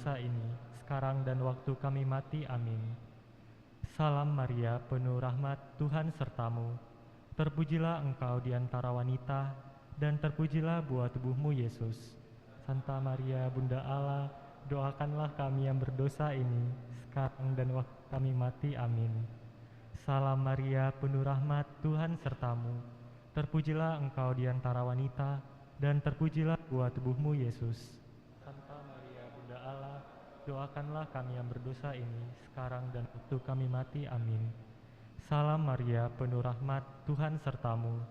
berdosa ini, sekarang dan waktu kami mati. Amin. Salam Maria, penuh rahmat, Tuhan sertamu. Terpujilah engkau di antara wanita, dan terpujilah buah tubuhmu, Yesus. Santa Maria, Bunda Allah, doakanlah kami yang berdosa ini, sekarang dan waktu kami mati. Amin. Salam Maria, penuh rahmat, Tuhan sertamu. Terpujilah engkau di antara wanita, dan terpujilah buah tubuhmu, Yesus. Santa Maria, Bunda Allah, doakanlah kami yang berdosa ini, sekarang dan waktu kami mati. Amin. Salam Maria, penuh rahmat, Tuhan sertamu.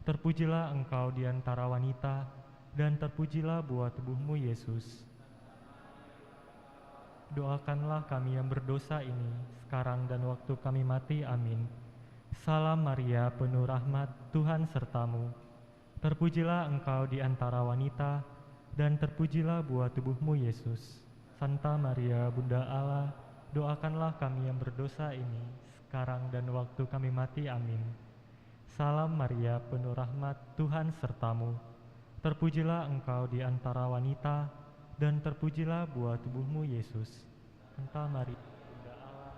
Terpujilah engkau di antara wanita, dan terpujilah buah tubuhmu, Yesus. Doakanlah kami yang berdosa ini, sekarang dan waktu kami mati. Amin. Salam Maria, penuh rahmat, Tuhan sertamu. Terpujilah engkau di antara wanita, dan terpujilah buah tubuhmu, Yesus. Santa Maria, Bunda Allah, doakanlah kami yang berdosa ini, sekarang dan waktu kami mati. Amin. Salam Maria, penuh rahmat, Tuhan sertamu. Terpujilah engkau di antara wanita, dan terpujilah buah tubuhmu, Yesus. Santa Maria, Bunda Allah,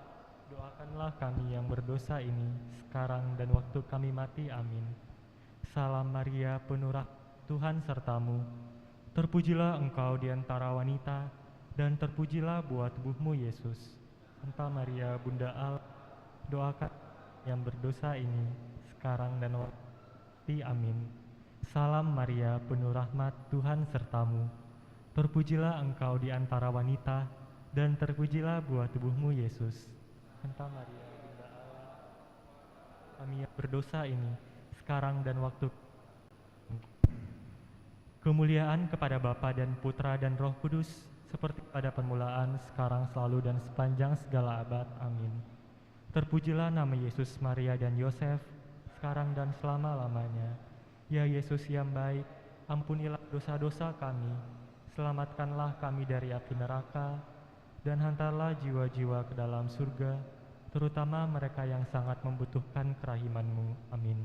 doakanlah kami yang berdosa ini, sekarang dan waktu kami mati. Amin. Salam Maria, penuh rahmat, Tuhan sertamu. Terpujilah engkau di antara wanita, dan terpujilah buah tubuhmu, Yesus. Santa Maria, Bunda Allah, doakan yang berdosa ini, sekarang dan waktu mati. Amin. Salam Maria, penuh rahmat, Tuhan sertamu. Terpujilah engkau di antara wanita, dan terpujilah buah tubuhmu, Yesus. Santa Maria, Bunda Allah, kami yang berdosa ini, sekarang dan waktu. Kemuliaan kepada Bapa dan Putra dan Roh Kudus, seperti pada permulaan, sekarang, selalu, dan sepanjang segala abad. Amin. Terpujilah nama Yesus, Maria, dan Yosef, sekarang dan selama-lamanya. Ya Yesus yang baik, ampunilah dosa-dosa kami, selamatkanlah kami dari api neraka, dan hantarlah jiwa-jiwa ke dalam surga, terutama mereka yang sangat membutuhkan kerahiman-Mu. Amin.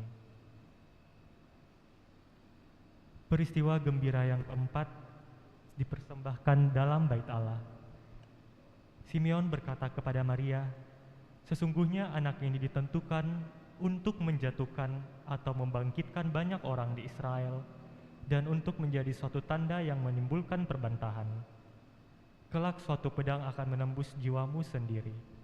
Peristiwa gembira yang keempat dipersembahkan dalam bait Allah. Simeon berkata kepada Maria, "Sesungguhnya anak ini ditentukan untuk menjatuhkan atau membangkitkan banyak orang di Israel, dan untuk menjadi suatu tanda yang menimbulkan perbantahan. Kelak suatu pedang akan menembus jiwamu sendiri."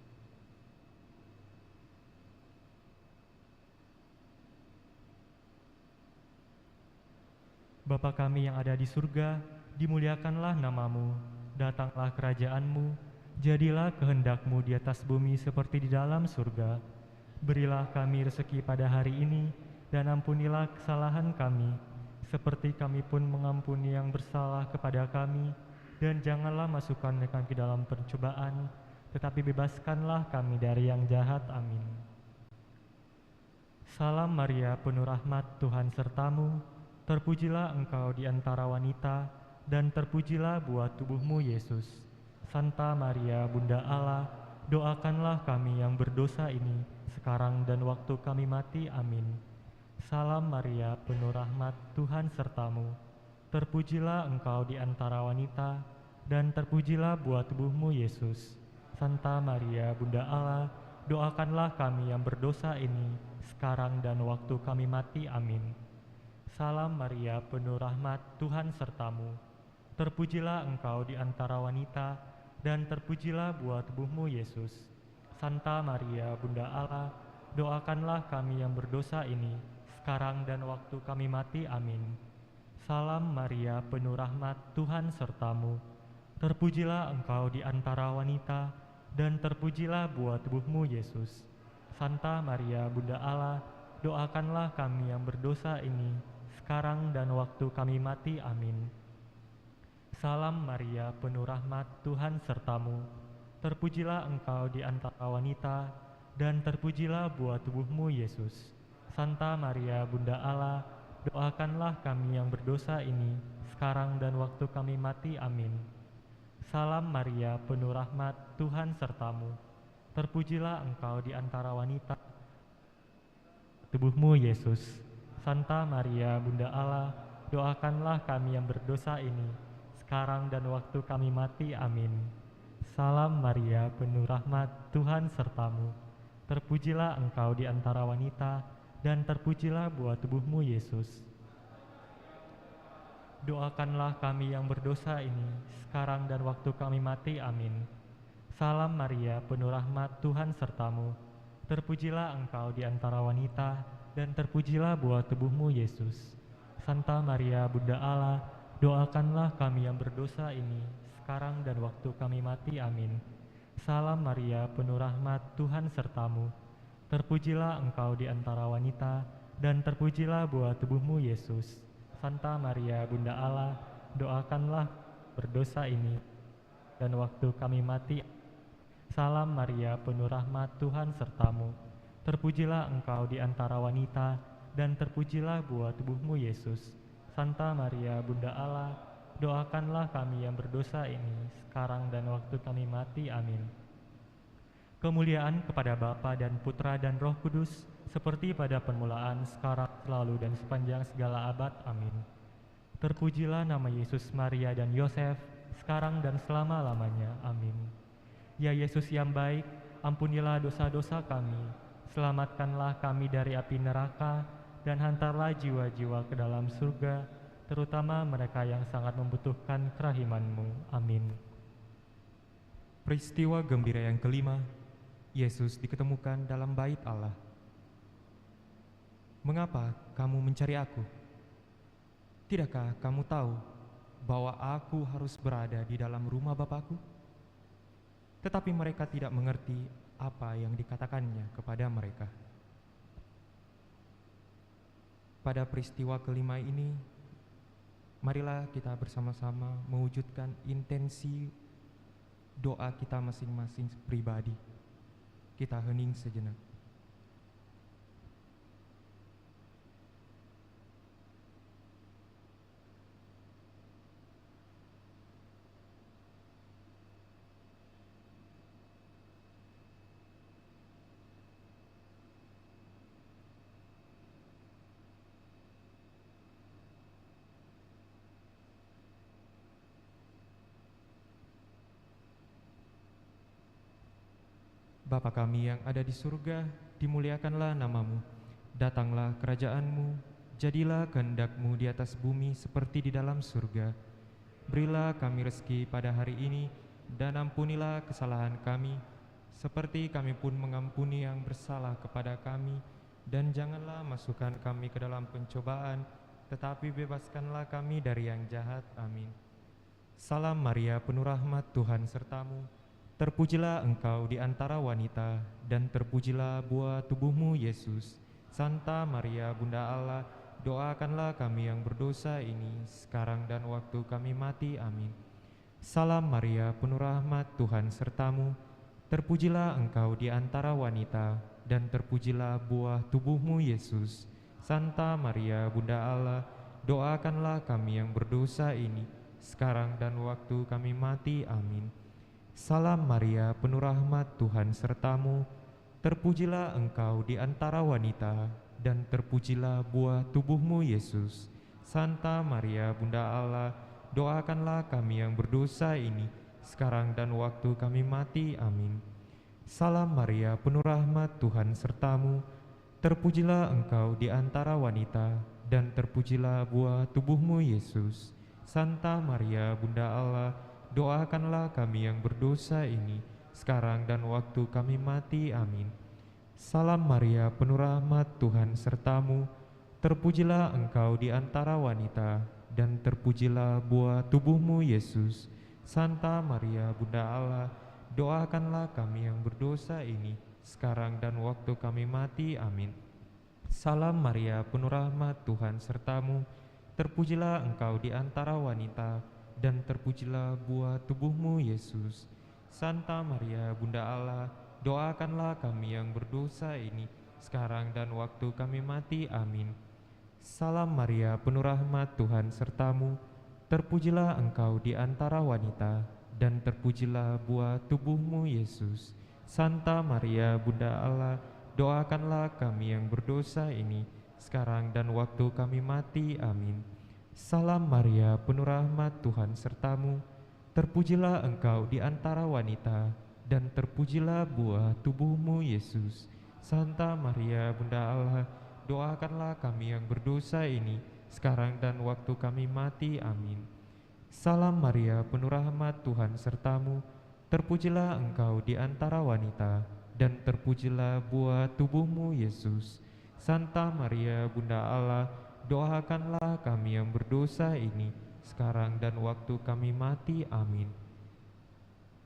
Bapa kami yang ada di surga, dimuliakanlah namamu, datanglah kerajaan-Mu, jadilah kehendak-Mu di atas bumi seperti di dalam surga. Berilah kami rezeki pada hari ini, dan ampunilah kesalahan kami, seperti kami pun mengampuni yang bersalah kepada kami, dan janganlah masukkan kami ke dalam pencobaan, tetapi bebaskanlah kami dari yang jahat. Amin. Salam Maria, penuh rahmat, Tuhan sertamu. Terpujilah engkau di antara wanita, dan terpujilah buah tubuhmu, Yesus. Santa Maria, Bunda Allah, doakanlah kami yang berdosa ini, sekarang dan waktu kami mati. Amin. Salam Maria, penuh rahmat, Tuhan sertamu. Terpujilah engkau di antara wanita, dan terpujilah buah tubuhmu, Yesus. Santa Maria, Bunda Allah, doakanlah kami yang berdosa ini, sekarang dan waktu kami mati. Amin. Salam Maria, penuh rahmat, Tuhan sertamu. Terpujilah engkau di antara wanita, dan terpujilah buah tubuhmu, Yesus. Santa Maria, Bunda Allah, doakanlah kami yang berdosa ini, sekarang dan waktu kami mati. Amin. Salam Maria, penuh rahmat, Tuhan sertamu. Terpujilah engkau di antara wanita, dan terpujilah buah tubuhmu, Yesus. Santa Maria, Bunda Allah, doakanlah kami yang berdosa ini, sekarang dan waktu kami mati. Amin. Salam Maria, penuh rahmat, Tuhan sertamu. Terpujilah engkau di antara wanita, dan terpujilah buah tubuhmu, Yesus. Santa Maria, Bunda Allah, doakanlah kami yang berdosa ini, sekarang dan waktu kami mati. Amin. Salam Maria, penuh rahmat, Tuhan sertamu. Terpujilah engkau di antara wanita, tubuhmu, Yesus. Santa Maria, Bunda Allah, doakanlah kami yang berdosa ini, sekarang dan waktu kami mati. Amin. Salam Maria, penuh rahmat, Tuhan sertamu. Terpujilah engkau di antara wanita, dan terpujilah buah tubuhmu, Yesus. Doakanlah kami yang berdosa ini, sekarang dan waktu kami mati. Amin. Salam Maria, penuh rahmat, Tuhan sertamu. Terpujilah engkau di antara wanita, dan terpujilah buah tubuhmu, Yesus. Santa Maria, Bunda Allah, doakanlah kami yang berdosa ini, sekarang dan waktu kami mati. Amin. Salam Maria, penuh rahmat, Tuhan sertamu. Terpujilah engkau di antara wanita, dan terpujilah buah tubuhmu, Yesus. Santa Maria, Bunda Allah, doakanlah berdosa ini, dan waktu kami mati. Salam Maria, penuh rahmat, Tuhan sertamu. Terpujilah engkau di antara wanita, dan terpujilah buah tubuhmu, Yesus. Santa Maria, Bunda Allah, doakanlah kami yang berdosa ini, sekarang dan waktu kami mati. Amin. Kemuliaan kepada Bapa dan Putra dan Roh Kudus, seperti pada permulaan, sekarang, selalu, dan sepanjang segala abad. Amin. Terpujilah nama Yesus, Maria, dan Yosef, sekarang dan selama-lamanya. Amin. Ya Yesus yang baik, ampunilah dosa-dosa kami, selamatkanlah kami dari api neraka, dan hantarlah jiwa-jiwa ke dalam surga, terutama mereka yang sangat membutuhkan kerahiman-Mu. Amin. Peristiwa gembira yang kelima, Yesus diketemukan dalam bait Allah. Mengapa kamu mencari aku? Tidakkah kamu tahu bahwa aku harus berada di dalam rumah Bapakku? Tetapi mereka tidak mengerti apa yang dikatakannya kepada mereka. Pada peristiwa kelima ini, marilah kita bersama-sama mewujudkan intensi doa kita masing-masing pribadi. Kita hening sejenak. Bapa kami yang ada di surga, dimuliakanlah nama-Mu. Datanglah kerajaan-Mu, jadilah kehendak-Mu di atas bumi seperti di dalam surga. Berilah kami rezeki pada hari ini, dan ampunilah kesalahan kami, seperti kami pun mengampuni yang bersalah kepada kami. Dan janganlah masukkan kami ke dalam pencobaan, tetapi bebaskanlah kami dari yang jahat. Amin. Salam Maria, penuh rahmat, Tuhan sertamu. Terpujilah engkau di antara wanita, dan terpujilah buah tubuhmu, Yesus. Santa Maria, Bunda Allah, doakanlah kami yang berdosa ini, sekarang dan waktu kami mati. Amin. Salam Maria, penuh rahmat, Tuhan sertamu. Terpujilah engkau di antara wanita, dan terpujilah buah tubuhmu, Yesus. Santa Maria, Bunda Allah, doakanlah kami yang berdosa ini, sekarang dan waktu kami mati. Amin. Salam Maria, penuh rahmat, Tuhan sertamu. Terpujilah engkau di antara wanita, dan terpujilah buah tubuhmu, Yesus. Santa Maria, Bunda Allah, doakanlah kami yang berdosa ini, sekarang dan waktu kami mati. Amin. Salam Maria, penuh rahmat, Tuhan sertamu. Terpujilah engkau di antara wanita, dan terpujilah buah tubuhmu, Yesus. Santa Maria, Bunda Allah, doakanlah kami yang berdosa ini, sekarang dan waktu kami mati. Amin. Salam Maria, penuh rahmat, Tuhan sertamu. Terpujilah engkau di antara wanita, dan terpujilah buah tubuhmu, Yesus. Santa Maria, Bunda Allah, doakanlah kami yang berdosa ini, sekarang dan waktu kami mati. Amin. Salam Maria, penuh rahmat, Tuhan sertamu. Terpujilah engkau di antara wanita, dan terpujilah buah tubuhmu, Yesus. Santa Maria, Bunda Allah, doakanlah kami yang berdosa ini, sekarang dan waktu kami mati. Amin. Salam Maria, penuh rahmat, Tuhan sertamu. Terpujilah engkau di antara wanita, dan terpujilah buah tubuhmu, Yesus. Santa Maria, Bunda Allah, doakanlah kami yang berdosa ini, sekarang dan waktu kami mati. Amin. Salam Maria, penuh rahmat, Tuhan sertamu. Terpujilah engkau di antara wanita, dan terpujilah buah tubuhmu, Yesus. Santa Maria, Bunda Allah, doakanlah kami yang berdosa ini, sekarang dan waktu kami mati. Amin. Salam Maria, penuh rahmat, Tuhan sertamu. Terpujilah engkau di antara wanita, dan terpujilah buah tubuhmu, Yesus. Santa Maria, Bunda Allah, doakanlah kami yang berdosa ini, sekarang dan waktu kami mati. Amin.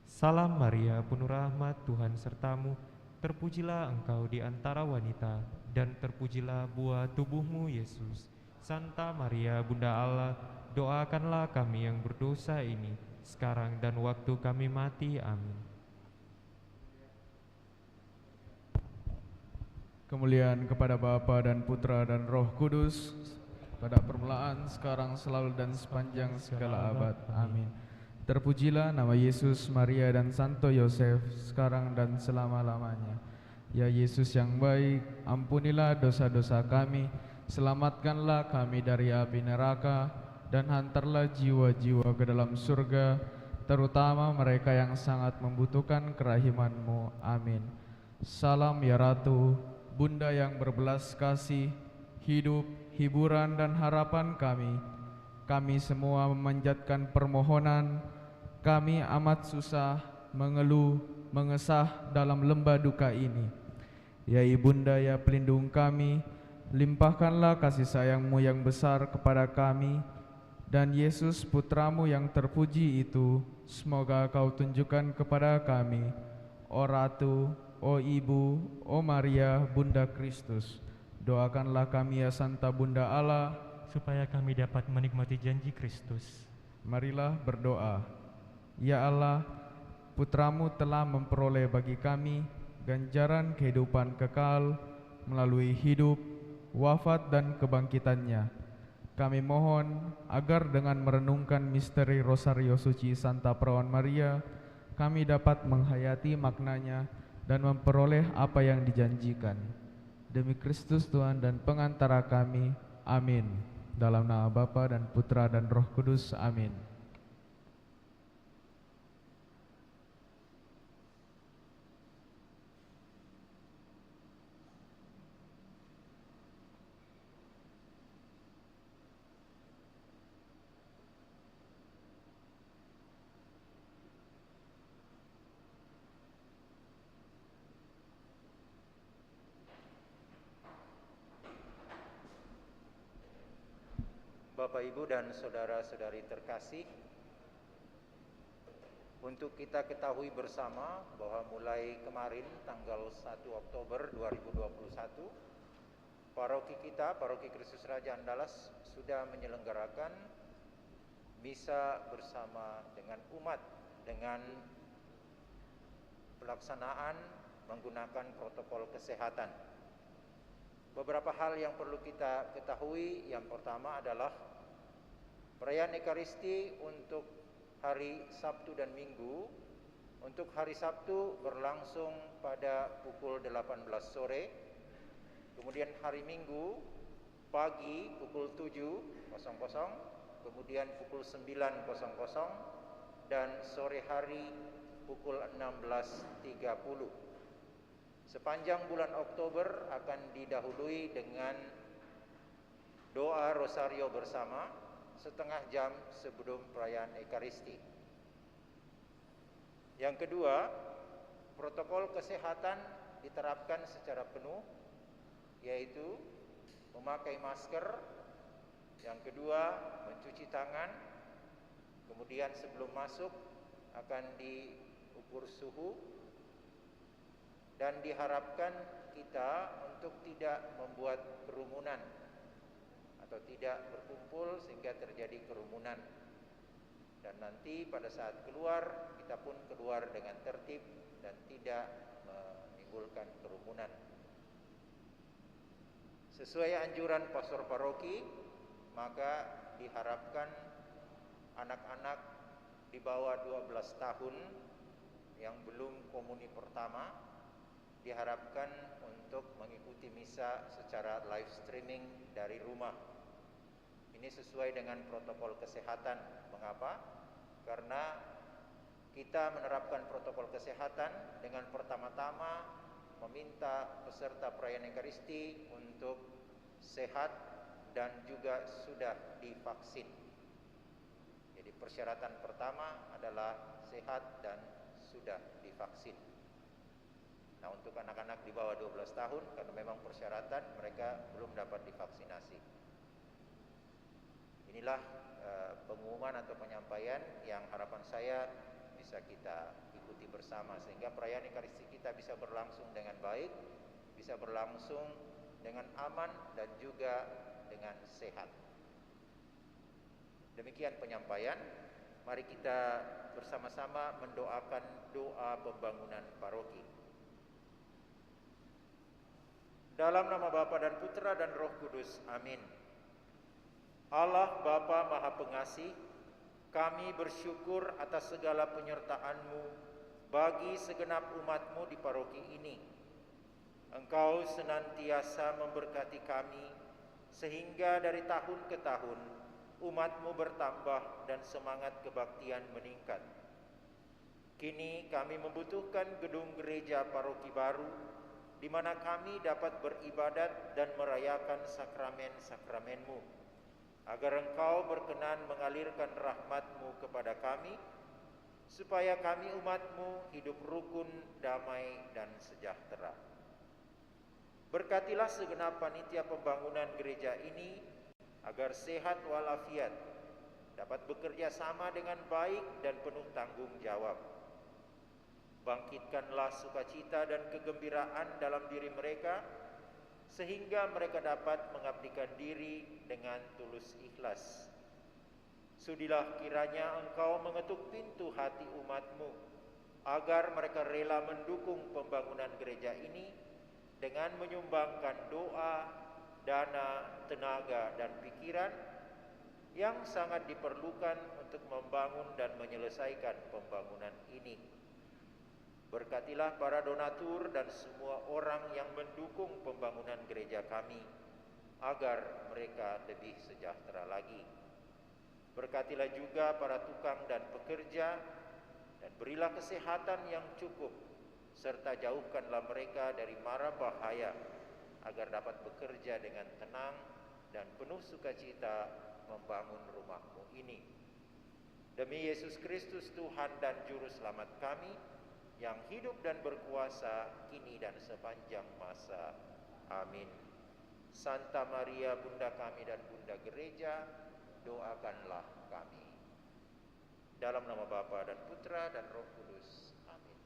Salam Maria, penuh rahmat, Tuhan sertamu. Terpujilah engkau di antara wanita, dan terpujilah buah tubuhmu, Yesus. Santa Maria, Bunda Allah, doakanlah kami yang berdosa ini, sekarang dan waktu kami mati. Amin. Kemuliaan kepada Bapa dan Putra dan Roh Kudus, pada permulaan, sekarang, selalu, dan sepanjang segala abad. Amin. Terpujilah nama Yesus, Maria, dan Santo Yosef, sekarang dan selama-lamanya. Ya Yesus yang baik, ampunilah dosa-dosa kami, selamatkanlah kami dari api neraka, dan hantarlah jiwa-jiwa ke dalam surga, terutama mereka yang sangat membutuhkan kerahiman-Mu. Amin. Salam ya Ratu, Bunda yang berbelas kasih, hidup, hiburan, dan harapan kami. Kami semua memanjatkan permohonan. Kami amat susah, mengeluh, mengesah dalam lembah duka ini. Ya Ibunda, ya pelindung kami, limpahkanlah kasih sayang-Mu yang besar kepada kami, dan Yesus Putramu yang terpuji itu, semoga Kau tunjukkan kepada kami, O Ratu, O Ibu, O Maria, Bunda Kristus. Doakanlah kami ya Santa Bunda Allah, supaya kami dapat menikmati janji Kristus. marilah berdoa. Ya Allah, Putramu telah memperoleh bagi kami ganjaran kehidupan kekal melalui hidup, wafat, dan kebangkitannya. Kami mohon agar dengan merenungkan misteri Rosario Suci Santa Perawan Maria, kami dapat menghayati maknanya dan memperoleh apa yang dijanjikan. Demi Kristus Tuhan dan pengantara kami. Amin. Dalam nama Bapa dan Putra dan Roh Kudus. Amin. Bapak, Ibu, dan saudara-saudari terkasih, untuk kita ketahui bersama bahwa mulai kemarin tanggal 1 Oktober 2021, paroki kita, Paroki Kristus Raja Andalas, sudah menyelenggarakan misa bersama dengan umat dengan pelaksanaan menggunakan protokol kesehatan. Beberapa hal yang perlu kita ketahui. Yang pertama adalah perayaan Ekaristi untuk hari Sabtu dan Minggu. Untuk hari Sabtu berlangsung pada pukul 18 sore. Kemudian hari Minggu pagi pukul 7.00, kemudian pukul 9.00, dan sore hari pukul 16.30. Sepanjang bulan Oktober akan didahului dengan doa rosario bersama setengah jam sebelum perayaan Ekaristi. Yang kedua, protokol kesehatan diterapkan secara penuh, yaitu memakai masker. Yang kedua, mencuci tangan. Kemudian sebelum masuk akan diukur suhu. Dan diharapkan kita untuk tidak membuat kerumunan atau tidak berkumpul sehingga terjadi kerumunan. Dan nanti pada saat keluar, kita pun keluar dengan tertib dan tidak menimbulkan kerumunan. Sesuai anjuran pastor paroki, maka diharapkan anak-anak di bawah 12 tahun yang belum komuni pertama diharapkan untuk mengikuti misa secara live streaming dari rumah. Ini sesuai dengan protokol kesehatan. Mengapa? Karena kita menerapkan protokol kesehatan dengan pertama-tama meminta peserta perayaan Ekaristi untuk sehat dan juga sudah divaksin. Jadi persyaratan pertama adalah sehat dan sudah divaksin. Nah, untuk anak-anak di bawah 12 tahun, karena memang persyaratan mereka belum dapat divaksinasi. Inilah pengumuman atau penyampaian yang harapan saya bisa kita ikuti bersama, sehingga perayaan Ekaristi kita bisa berlangsung dengan baik, bisa berlangsung dengan aman dan juga dengan sehat. Demikian penyampaian. Mari kita bersama-sama mendoakan doa pembangunan paroki. Dalam nama Bapa dan Putra dan Roh Kudus. Amin. Allah Bapa Maha Pengasih, kami bersyukur atas segala penyertaan-Mu bagi segenap umat-Mu di paroki ini. Engkau senantiasa memberkati kami, sehingga dari tahun ke tahun umat-Mu bertambah dan semangat kebaktian meningkat. Kini kami membutuhkan gedung gereja paroki baru, di mana kami dapat beribadat dan merayakan sakramen-sakramen-Mu, agar Engkau berkenan mengalirkan rahmat-Mu kepada kami, supaya kami umat-Mu hidup rukun, damai, dan sejahtera. Berkatilah segenap panitia pembangunan gereja ini, agar sehat walafiat, dapat bekerja sama dengan baik dan penuh tanggung jawab. Bangkitkanlah sukacita dan kegembiraan dalam diri mereka, sehingga mereka dapat mengabdikan diri dengan tulus ikhlas. Sudilah kiranya Engkau mengetuk pintu hati umat-Mu, agar mereka rela mendukung pembangunan gereja ini dengan menyumbangkan doa, dana, tenaga, dan pikiran yang sangat diperlukan untuk membangun dan menyelesaikan pembangunan ini. Berkatilah para donatur dan semua orang yang mendukung pembangunan gereja kami, agar mereka lebih sejahtera lagi. Berkatilah juga para tukang dan pekerja, dan berilah kesehatan yang cukup, serta jauhkanlah mereka dari mara bahaya, agar dapat bekerja dengan tenang dan penuh sukacita membangun rumah-Mu ini. Demi Yesus Kristus Tuhan dan Juru Selamat kami, yang hidup dan berkuasa kini dan sepanjang masa. Amin. Santa Maria Bunda kami dan Bunda Gereja, doakanlah kami. Dalam nama Bapa dan Putra dan Roh Kudus. Amin.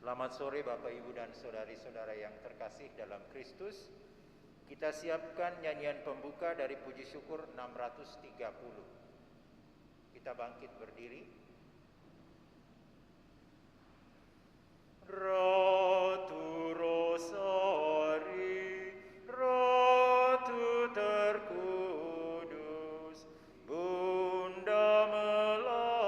Selamat sore Bapak Ibu dan saudari-saudara yang terkasih dalam Kristus. Kita siapkan nyanyian pembuka dari puji syukur 630. Kita bangkit berdiri. Ratu Rosari, Ratu terkudus, Bunda melahirkan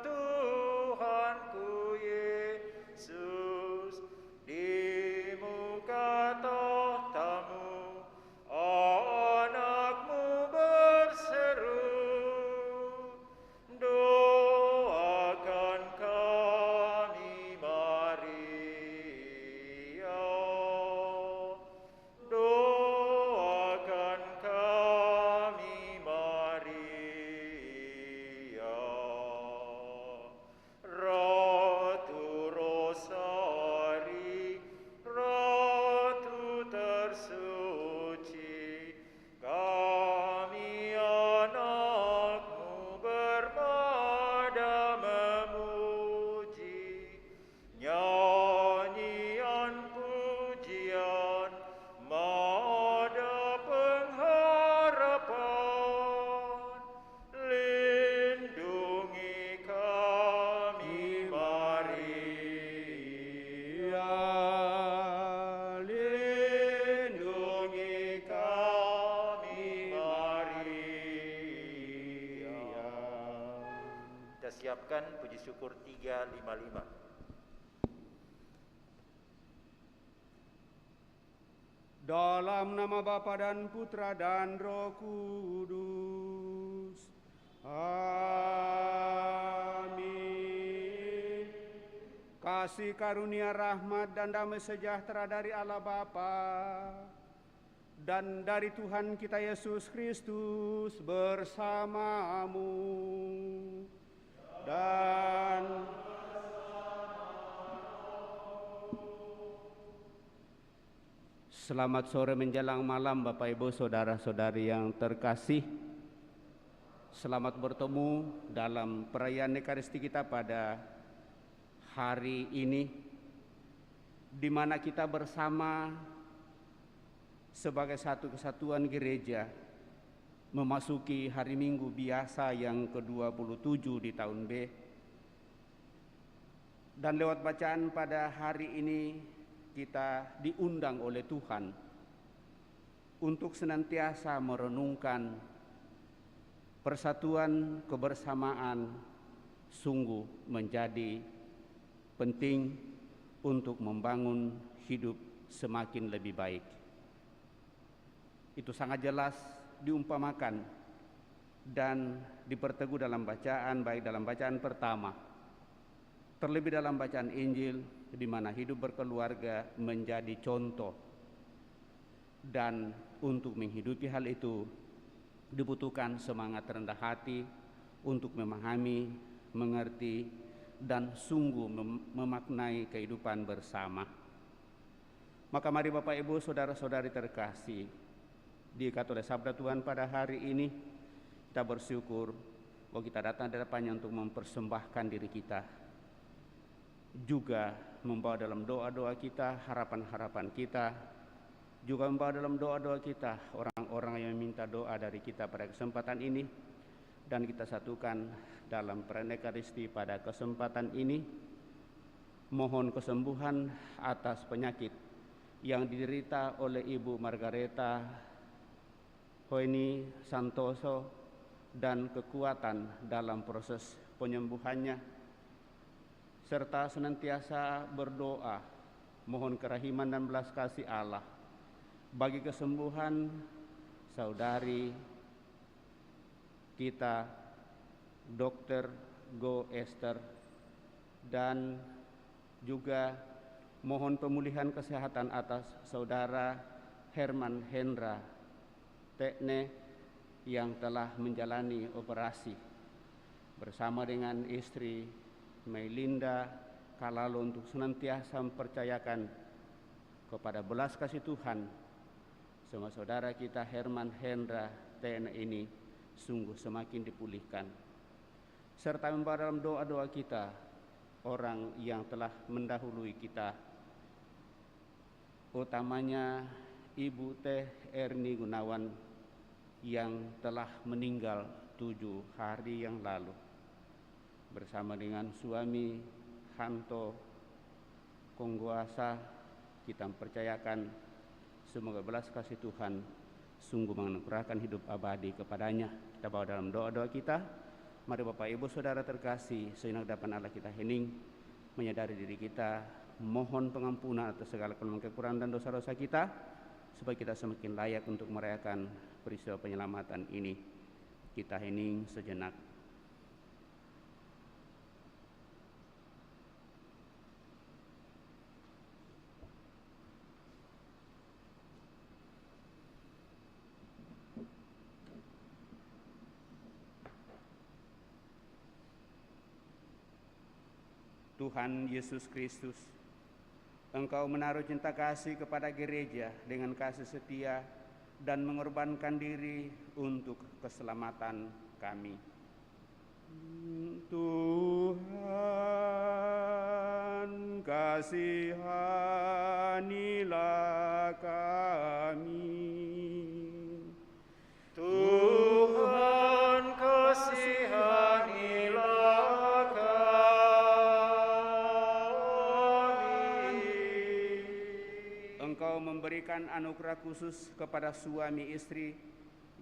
Tuhanku Yesus. Di muka tahtamu anakmu berseru, doakan kami Maria, doakan kami Maria. Ratu Rosari, Ratu tersuci, kami anakmu bermada memuji. Nyanyian pujian, mada pengharapan, lindungi kami Maria, lindungi kami Maria. Kita siapkan puji syukur 355. Dalam nama Bapa dan Putra dan Roh Kudus. Amin. Kasih karunia rahmat dan damai sejahtera dari Allah Bapa dan dari Tuhan kita Yesus Kristus bersamamu. Dan selamat sore menjelang malam Bapak Ibu saudara-saudari yang terkasih. Selamat bertemu dalam perayaan Ekaristi kita pada hari ini, di mana kita bersama sebagai satu kesatuan gereja memasuki hari Minggu biasa yang ke-27 di tahun B. Dan lewat bacaan pada hari ini kita diundang oleh Tuhan untuk senantiasa merenungkan persatuan kebersamaan sungguh menjadi penting untuk membangun hidup semakin lebih baik. Itu sangat jelas diumpamakan dan diperteguh dalam bacaan, baik dalam bacaan pertama, terlebih dalam bacaan Injil, di mana hidup berkeluarga menjadi contoh. Dan untuk menghidupi hal itu dibutuhkan semangat rendah hati untuk memahami, mengerti, dan sungguh memaknai kehidupan bersama. Maka mari Bapak Ibu saudara-saudari terkasih, diikat oleh sabda Tuhan pada hari ini, kita bersyukur bahwa kita datang di depannya untuk mempersembahkan diri kita, juga membawa dalam doa-doa kita harapan-harapan kita, juga membawa dalam doa-doa kita orang-orang yang meminta doa dari kita pada kesempatan ini, dan kita satukan dalam perayaan Ekaristi pada kesempatan ini. Mohon kesembuhan atas penyakit yang diderita oleh Ibu Margareta Hoeni Santoso dan kekuatan dalam proses penyembuhannya, serta senantiasa berdoa mohon kerahiman dan belas kasih Allah bagi kesembuhan saudari kita Dr. Go Esther, dan juga mohon pemulihan kesehatan atas saudara Herman Hendra Tekne yang telah menjalani operasi bersama dengan istri Meilinda Kalalo untuk senantiasa mempercayakan kepada belas kasih Tuhan semua saudara kita Herman Hendra Tekne ini sungguh semakin dipulihkan, serta membawa dalam doa-doa kita orang yang telah mendahului kita, utamanya Ibu Teh Erni Gunawan yang telah meninggal 7 hari yang lalu, bersama dengan suami Hanto Konggoasa. Kita mempercayakan semoga belas kasih Tuhan sungguh menganugerahkan hidup abadi kepadanya. Kita bawa dalam doa-doa kita. Mari Bapak Ibu Saudara terkasih, sejenak depan Allah kita hening, menyadari diri kita, mohon pengampunan atas segala kelemahan, kekurangan dan dosa-dosa kita, supaya kita semakin layak untuk merayakan peristiwa penyelamatan ini. Kita hening sejenak. Tuhan Yesus Kristus, Engkau menaruh cinta kasih kepada gereja dengan kasih setia dan mengorbankan diri untuk keselamatan kami. Tuhan, kasihanilah kami. Tuhan, kasihanilah kami. Engkau memberikan anugerah khusus kepada suami istri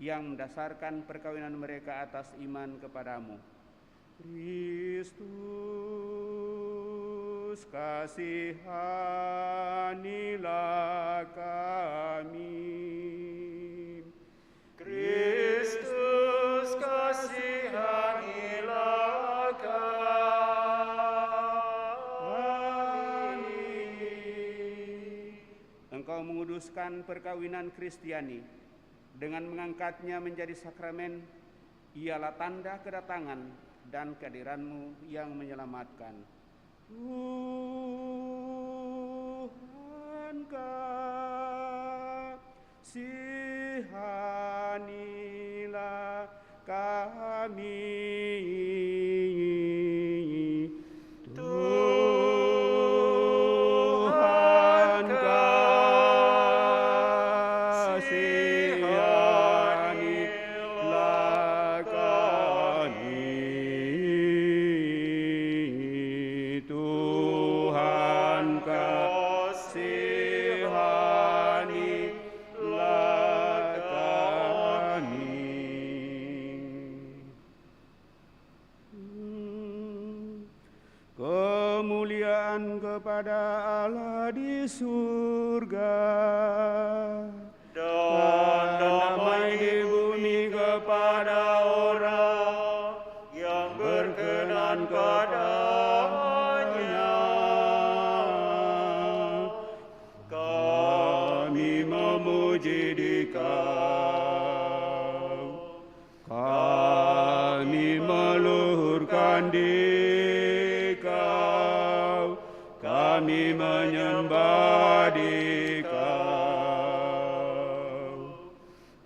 yang mendasarkan perkawinan mereka atas iman kepadamu. Kristus, kasihanilah kami. Kristus, kasihanilah kami. Engkau menguduskan perkawinan Kristiani dengan mengangkatnya menjadi sakramen. Ialah tanda kedatangan dan kehadiran-Mu yang menyelamatkan. Tuhan, kasihanilah kami. Tuhan, kasihanilah kami. Tuhan, kasihanilah kami. Kemuliaan kepada Allah di surga Dan damai di bumi kepada orang yang berkenan padanya. Kami memuji Dikau, kami meluhurkan Dikau, kami menyembah Dikau,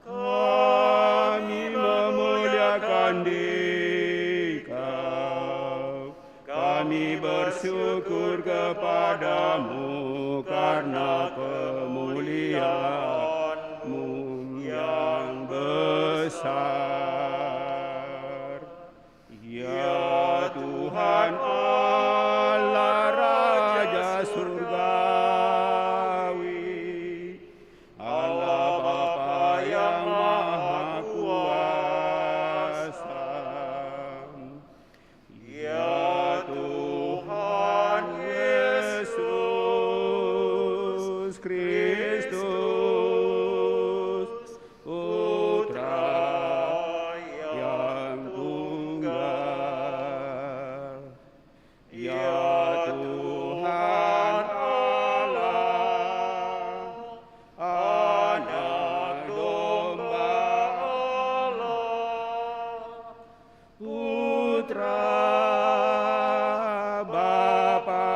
kami memuliakan Dikau, kami bersyukur kepadamu karena kemuliaan-Mu yang besar. Ya Tuhan Allah Raja Surgawi, Allah Bapa yang Maha Kuasa. Ya Tuhan Yesus Kristus, Putra yang tunggal. Ya Tuhan Allah, Anak Domba Allah, Putra Bapa,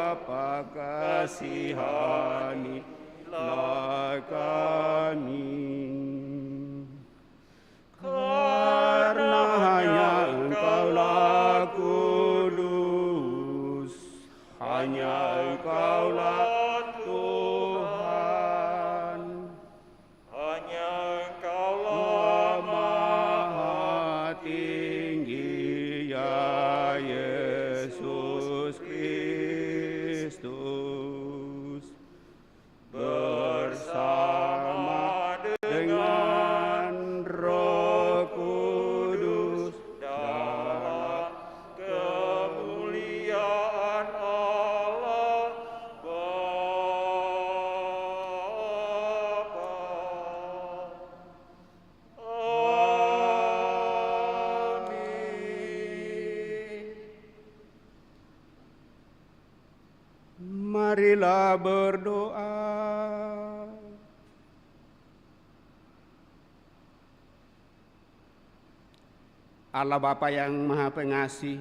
Bapa, kasihanilah kami. Karena hanya Engkaulah kudus, hanya Engkaulah Tuhan, hanya Engkaulah Maha Tinggi, ya Yesus Kristus, bersama dengan Roh Kudus dalam kemuliaan Allah Bapa. Amin. Marilah berdoa. Allah Bapa yang Maha Pengasih,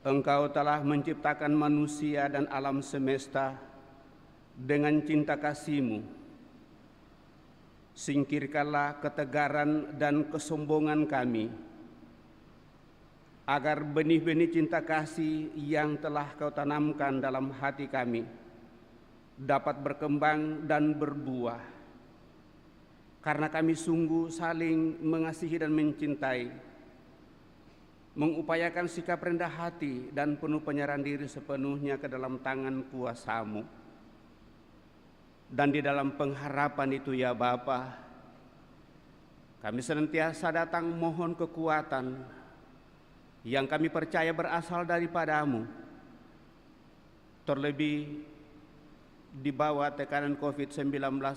Engkau telah menciptakan manusia dan alam semesta dengan cinta kasih-Mu. Singkirkanlah ketegaran dan kesombongan kami, agar benih-benih cinta kasih yang telah Kau tanamkan dalam hati kami dapat berkembang dan berbuah. Karena kami sungguh saling mengasihi dan mencintai, mengupayakan sikap rendah hati dan penuh penyerahan diri sepenuhnya ke dalam tangan kuasa-Mu. Dan di dalam pengharapan itu ya Bapa, kami senantiasa datang mohon kekuatan yang kami percaya berasal daripada-Mu. Terlebih di bawah tekanan COVID-19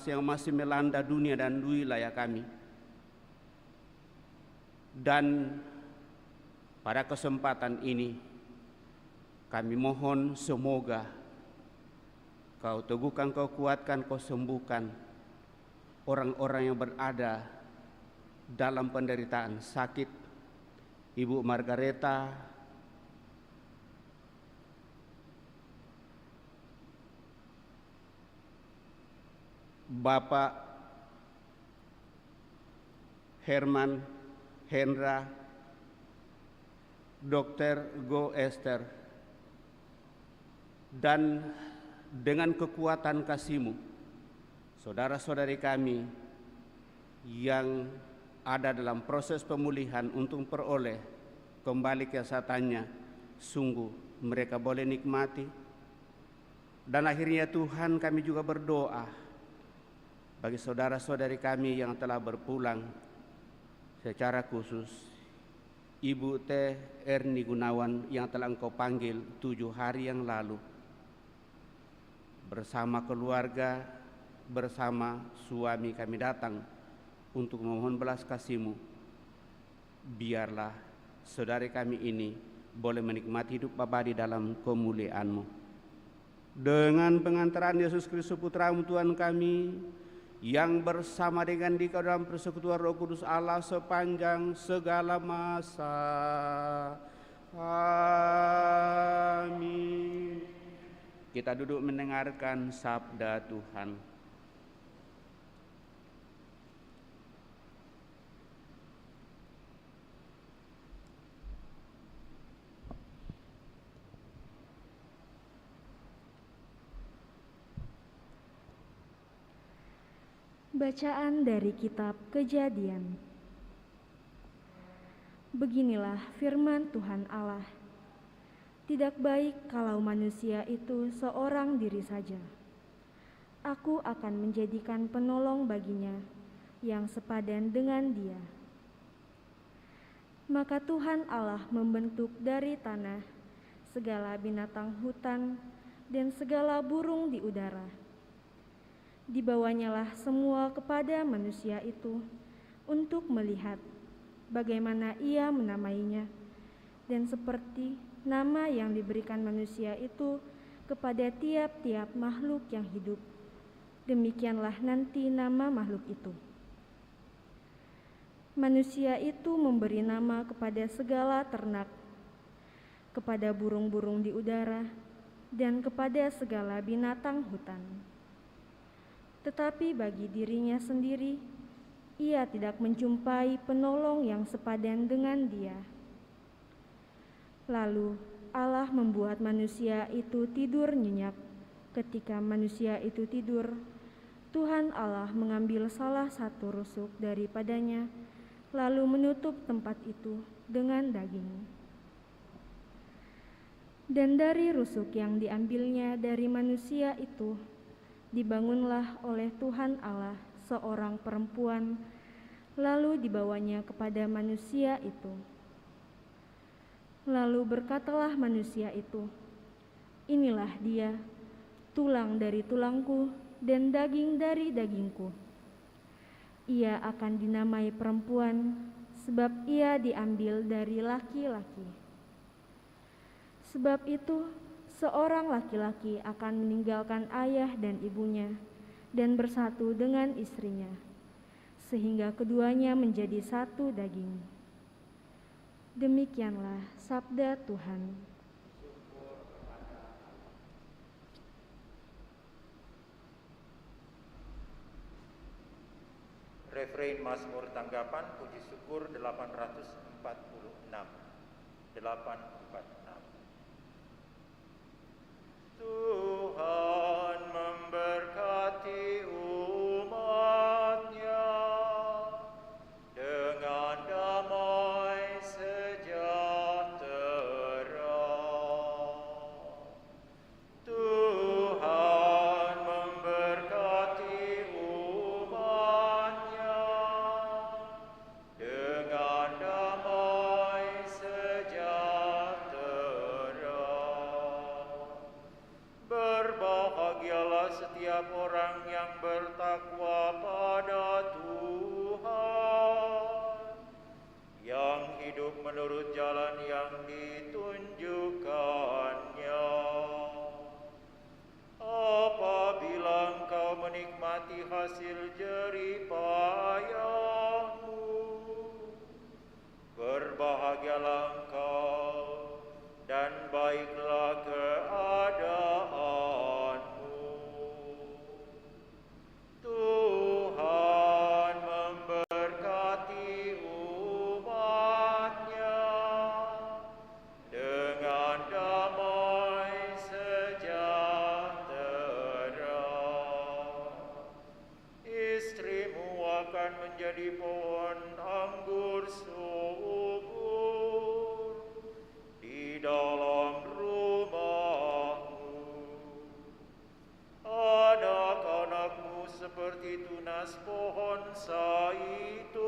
yang masih melanda dunia dan wilayah kami. Dan pada kesempatan ini kami mohon semoga Kau teguhkan, Kau kuatkan, Kau sembuhkan orang-orang yang berada dalam penderitaan sakit. Ibu Margareta, Bapak Herman Hendra, Dr. Go Esther, dan dengan kekuatan kasih-Mu, saudara-saudari kami yang ada dalam proses pemulihan untuk memperoleh kembali kesehatannya, sungguh mereka boleh nikmati. Dan akhirnya Tuhan, kami juga berdoa bagi saudara-saudari kami yang telah berpulang, secara khusus Ibu T. Erni Gunawan yang telah Engkau panggil 7 hari yang lalu. Bersama keluarga, bersama suami kami datang untuk memohon belas kasih-Mu. Biarlah saudari kami ini boleh menikmati hidup abadi dalam kemuliaan-Mu. Dengan pengantaran Yesus Kristus Putra-Mu Tuhan kami, yang bersama dengan Dikau dalam persekutuan Roh Kudus Allah sepanjang segala masa. Amin. Kita duduk mendengarkan sabda Tuhan. Bacaan dari Kitab Kejadian. Beginilah firman Tuhan Allah. Tidak baik kalau manusia itu seorang diri saja. Aku akan menjadikan penolong baginya yang sepadan dengan dia. Maka Tuhan Allah membentuk dari tanah segala binatang hutan dan segala burung di udara. Dibawanyalah semua kepada manusia itu untuk melihat bagaimana ia menamainya, dan seperti nama yang diberikan manusia itu kepada tiap-tiap makhluk yang hidup, demikianlah nanti nama makhluk itu. Manusia itu memberi nama kepada segala ternak, kepada burung-burung di udara, dan kepada segala binatang hutan. Tetapi bagi dirinya sendiri, ia tidak menjumpai penolong yang sepadan dengan dia. Lalu Allah membuat manusia itu tidur nyenyak. Ketika manusia itu tidur, Tuhan Allah mengambil salah satu rusuk daripadanya, lalu menutup tempat itu dengan daging. Dan dari rusuk yang diambilnya dari manusia itu, dibangunlah oleh Tuhan Allah seorang perempuan, lalu dibawanya kepada manusia itu. Lalu berkatalah manusia itu, "Inilah dia, tulang dari tulangku dan daging dari dagingku. Ia akan dinamai perempuan, sebab ia diambil dari laki-laki. Sebab itu, seorang laki-laki akan meninggalkan ayah dan ibunya dan bersatu dengan istrinya, sehingga keduanya menjadi satu daging." Demikianlah sabda Tuhan. Refrein Mazmur tanggapan puji syukur 846. 846. Tuhan memberkati umat-Nya dengan damai sejahtera. Tuhan memberkati umat-Nya dengan damai sejahtera. Berbahagialah setiap orang yang bertakwa pada Tuhan, yang hidup menurut jalan yang ditunjukkannya. Apabila engkau menikmati hasil jerih payahmu, berbahagialah engkau dan baiklah keadaanmu. Tuhan memberkati umat-Nya dengan damai sejahtera. Istrimu akan menjadi pohon anggur subur di dalam rumahmu. Anak-anakmu seperti tunas pohon zaitun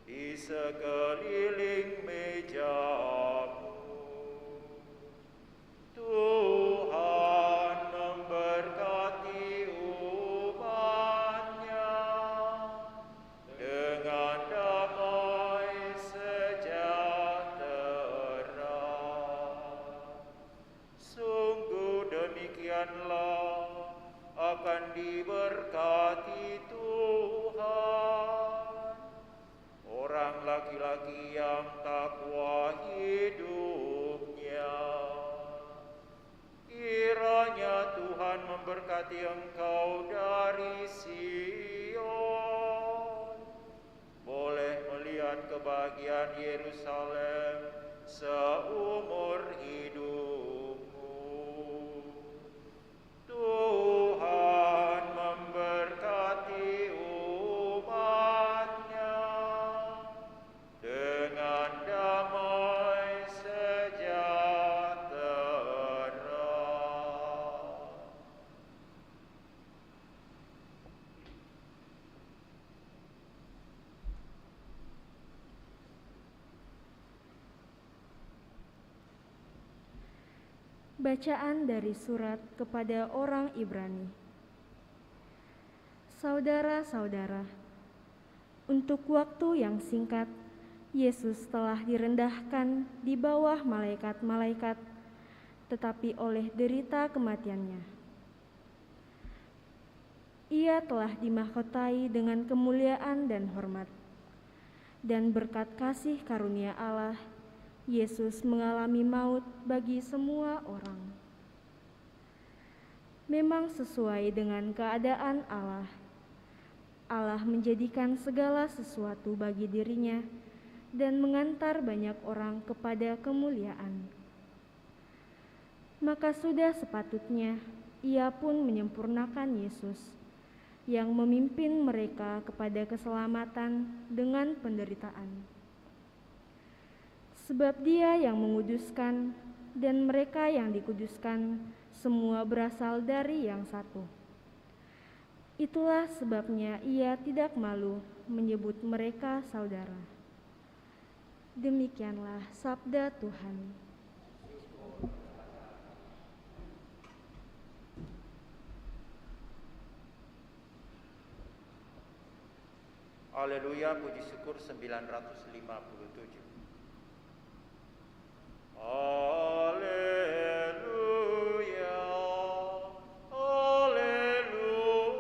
di sekeliling mejamu. Tuhan memberkati umat-Nya dengan damai sejahtera. Sungguh demikianlah akan diberkati Tuhan orang laki-laki yang takwa hidupnya. Kiranya Tuhan memberkati engkau dari Sion, boleh melihat kebahagiaan Yerusalem seumur hidupmu. Tuhan memberkati umat-Nya dengan damai sejahtera. Bacaan dari surat kepada orang Ibrani. Saudara-saudara, untuk waktu yang singkat, Yesus telah direndahkan di bawah malaikat-malaikat, tetapi oleh derita kematiannya, Ia telah dimahkotai dengan kemuliaan dan hormat. Dan berkat kasih karunia Allah, Yesus mengalami maut bagi semua orang. Memang sesuai dengan keadaan Allah. Allah menjadikan segala sesuatu bagi dirinya dan mengantar banyak orang kepada kemuliaan. Maka sudah sepatutnya ia pun menyempurnakan Yesus yang memimpin mereka kepada keselamatan dengan penderitaan. Sebab Dia yang menguduskan dan mereka yang dikuduskan semua berasal dari yang satu. Itulah sebabnya Ia tidak malu menyebut mereka saudara. Demikianlah sabda Tuhan. Haleluya, puji syukur 957. Haleluya, haleluya,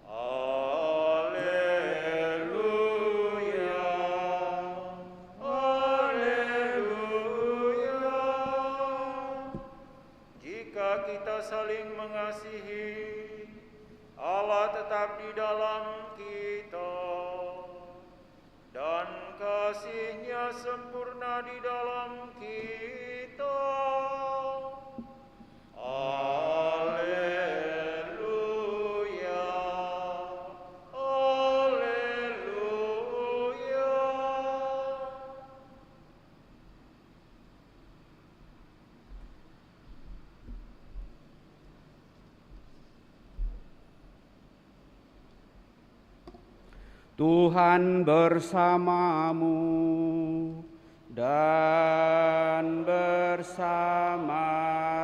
haleluya, haleluya. Jika kita saling mengasihi, Allah tetap di dalam kita, dan kasih-Nya sempurna di dalam kita. Haleluya, haleluya. Tuhan bersamamu dan bersama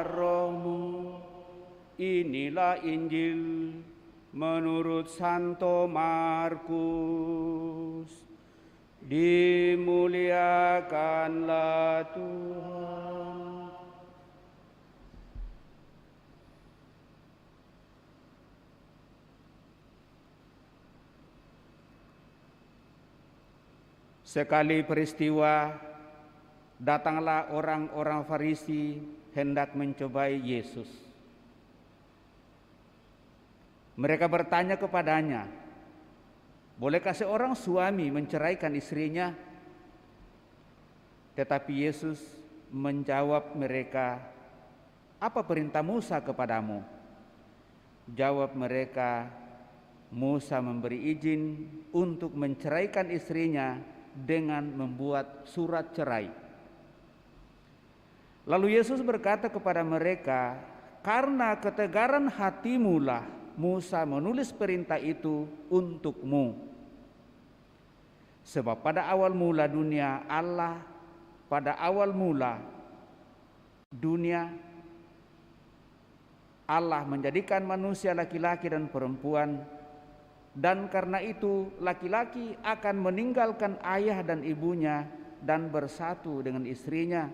rohmu. Inilah Injil menurut Santo Markus. Dimuliakanlah Tuhan. Sekali peristiwa, datanglah orang-orang Farisi hendak mencobai Yesus. Mereka bertanya kepadanya, bolehkah seorang suami menceraikan istrinya? Tetapi Yesus menjawab mereka, apa perintah Musa kepadamu? Jawab mereka, Musa memberi izin untuk menceraikan istrinya dengan membuat surat cerai. Lalu Yesus berkata kepada mereka, karena ketegaran hatimu lah Musa menulis perintah itu untukmu. Sebab pada awal mula dunia Allah menjadikan manusia laki-laki dan perempuan. Dan karena itu laki-laki akan meninggalkan ayah dan ibunya dan bersatu dengan istrinya,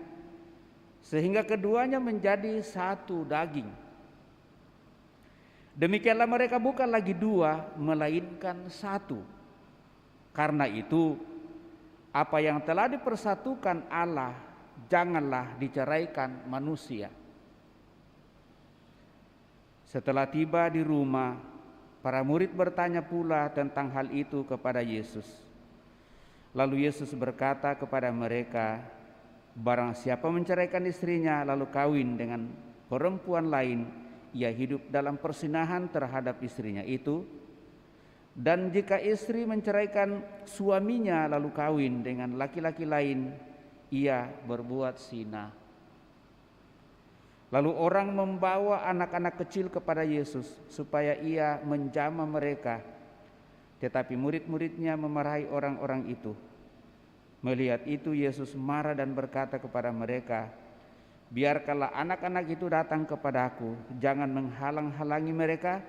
sehingga keduanya menjadi satu daging. Demikianlah mereka bukan lagi dua, melainkan satu. Karena itu, apa yang telah dipersatukan Allah, janganlah diceraikan manusia. Setelah tiba di rumah, para murid bertanya pula tentang hal itu kepada Yesus. Lalu Yesus berkata kepada mereka, barang siapa menceraikan istrinya lalu kawin dengan perempuan lain, ia hidup dalam perzinahan terhadap istrinya itu. Dan jika istri menceraikan suaminya lalu kawin dengan laki-laki lain, ia berbuat zina. Lalu orang membawa anak-anak kecil kepada Yesus supaya ia menjamah mereka. Tetapi murid-muridnya memarahi orang-orang itu. Melihat itu Yesus marah dan berkata kepada mereka, biarkanlah anak-anak itu datang kepadaku, jangan menghalang-halangi mereka,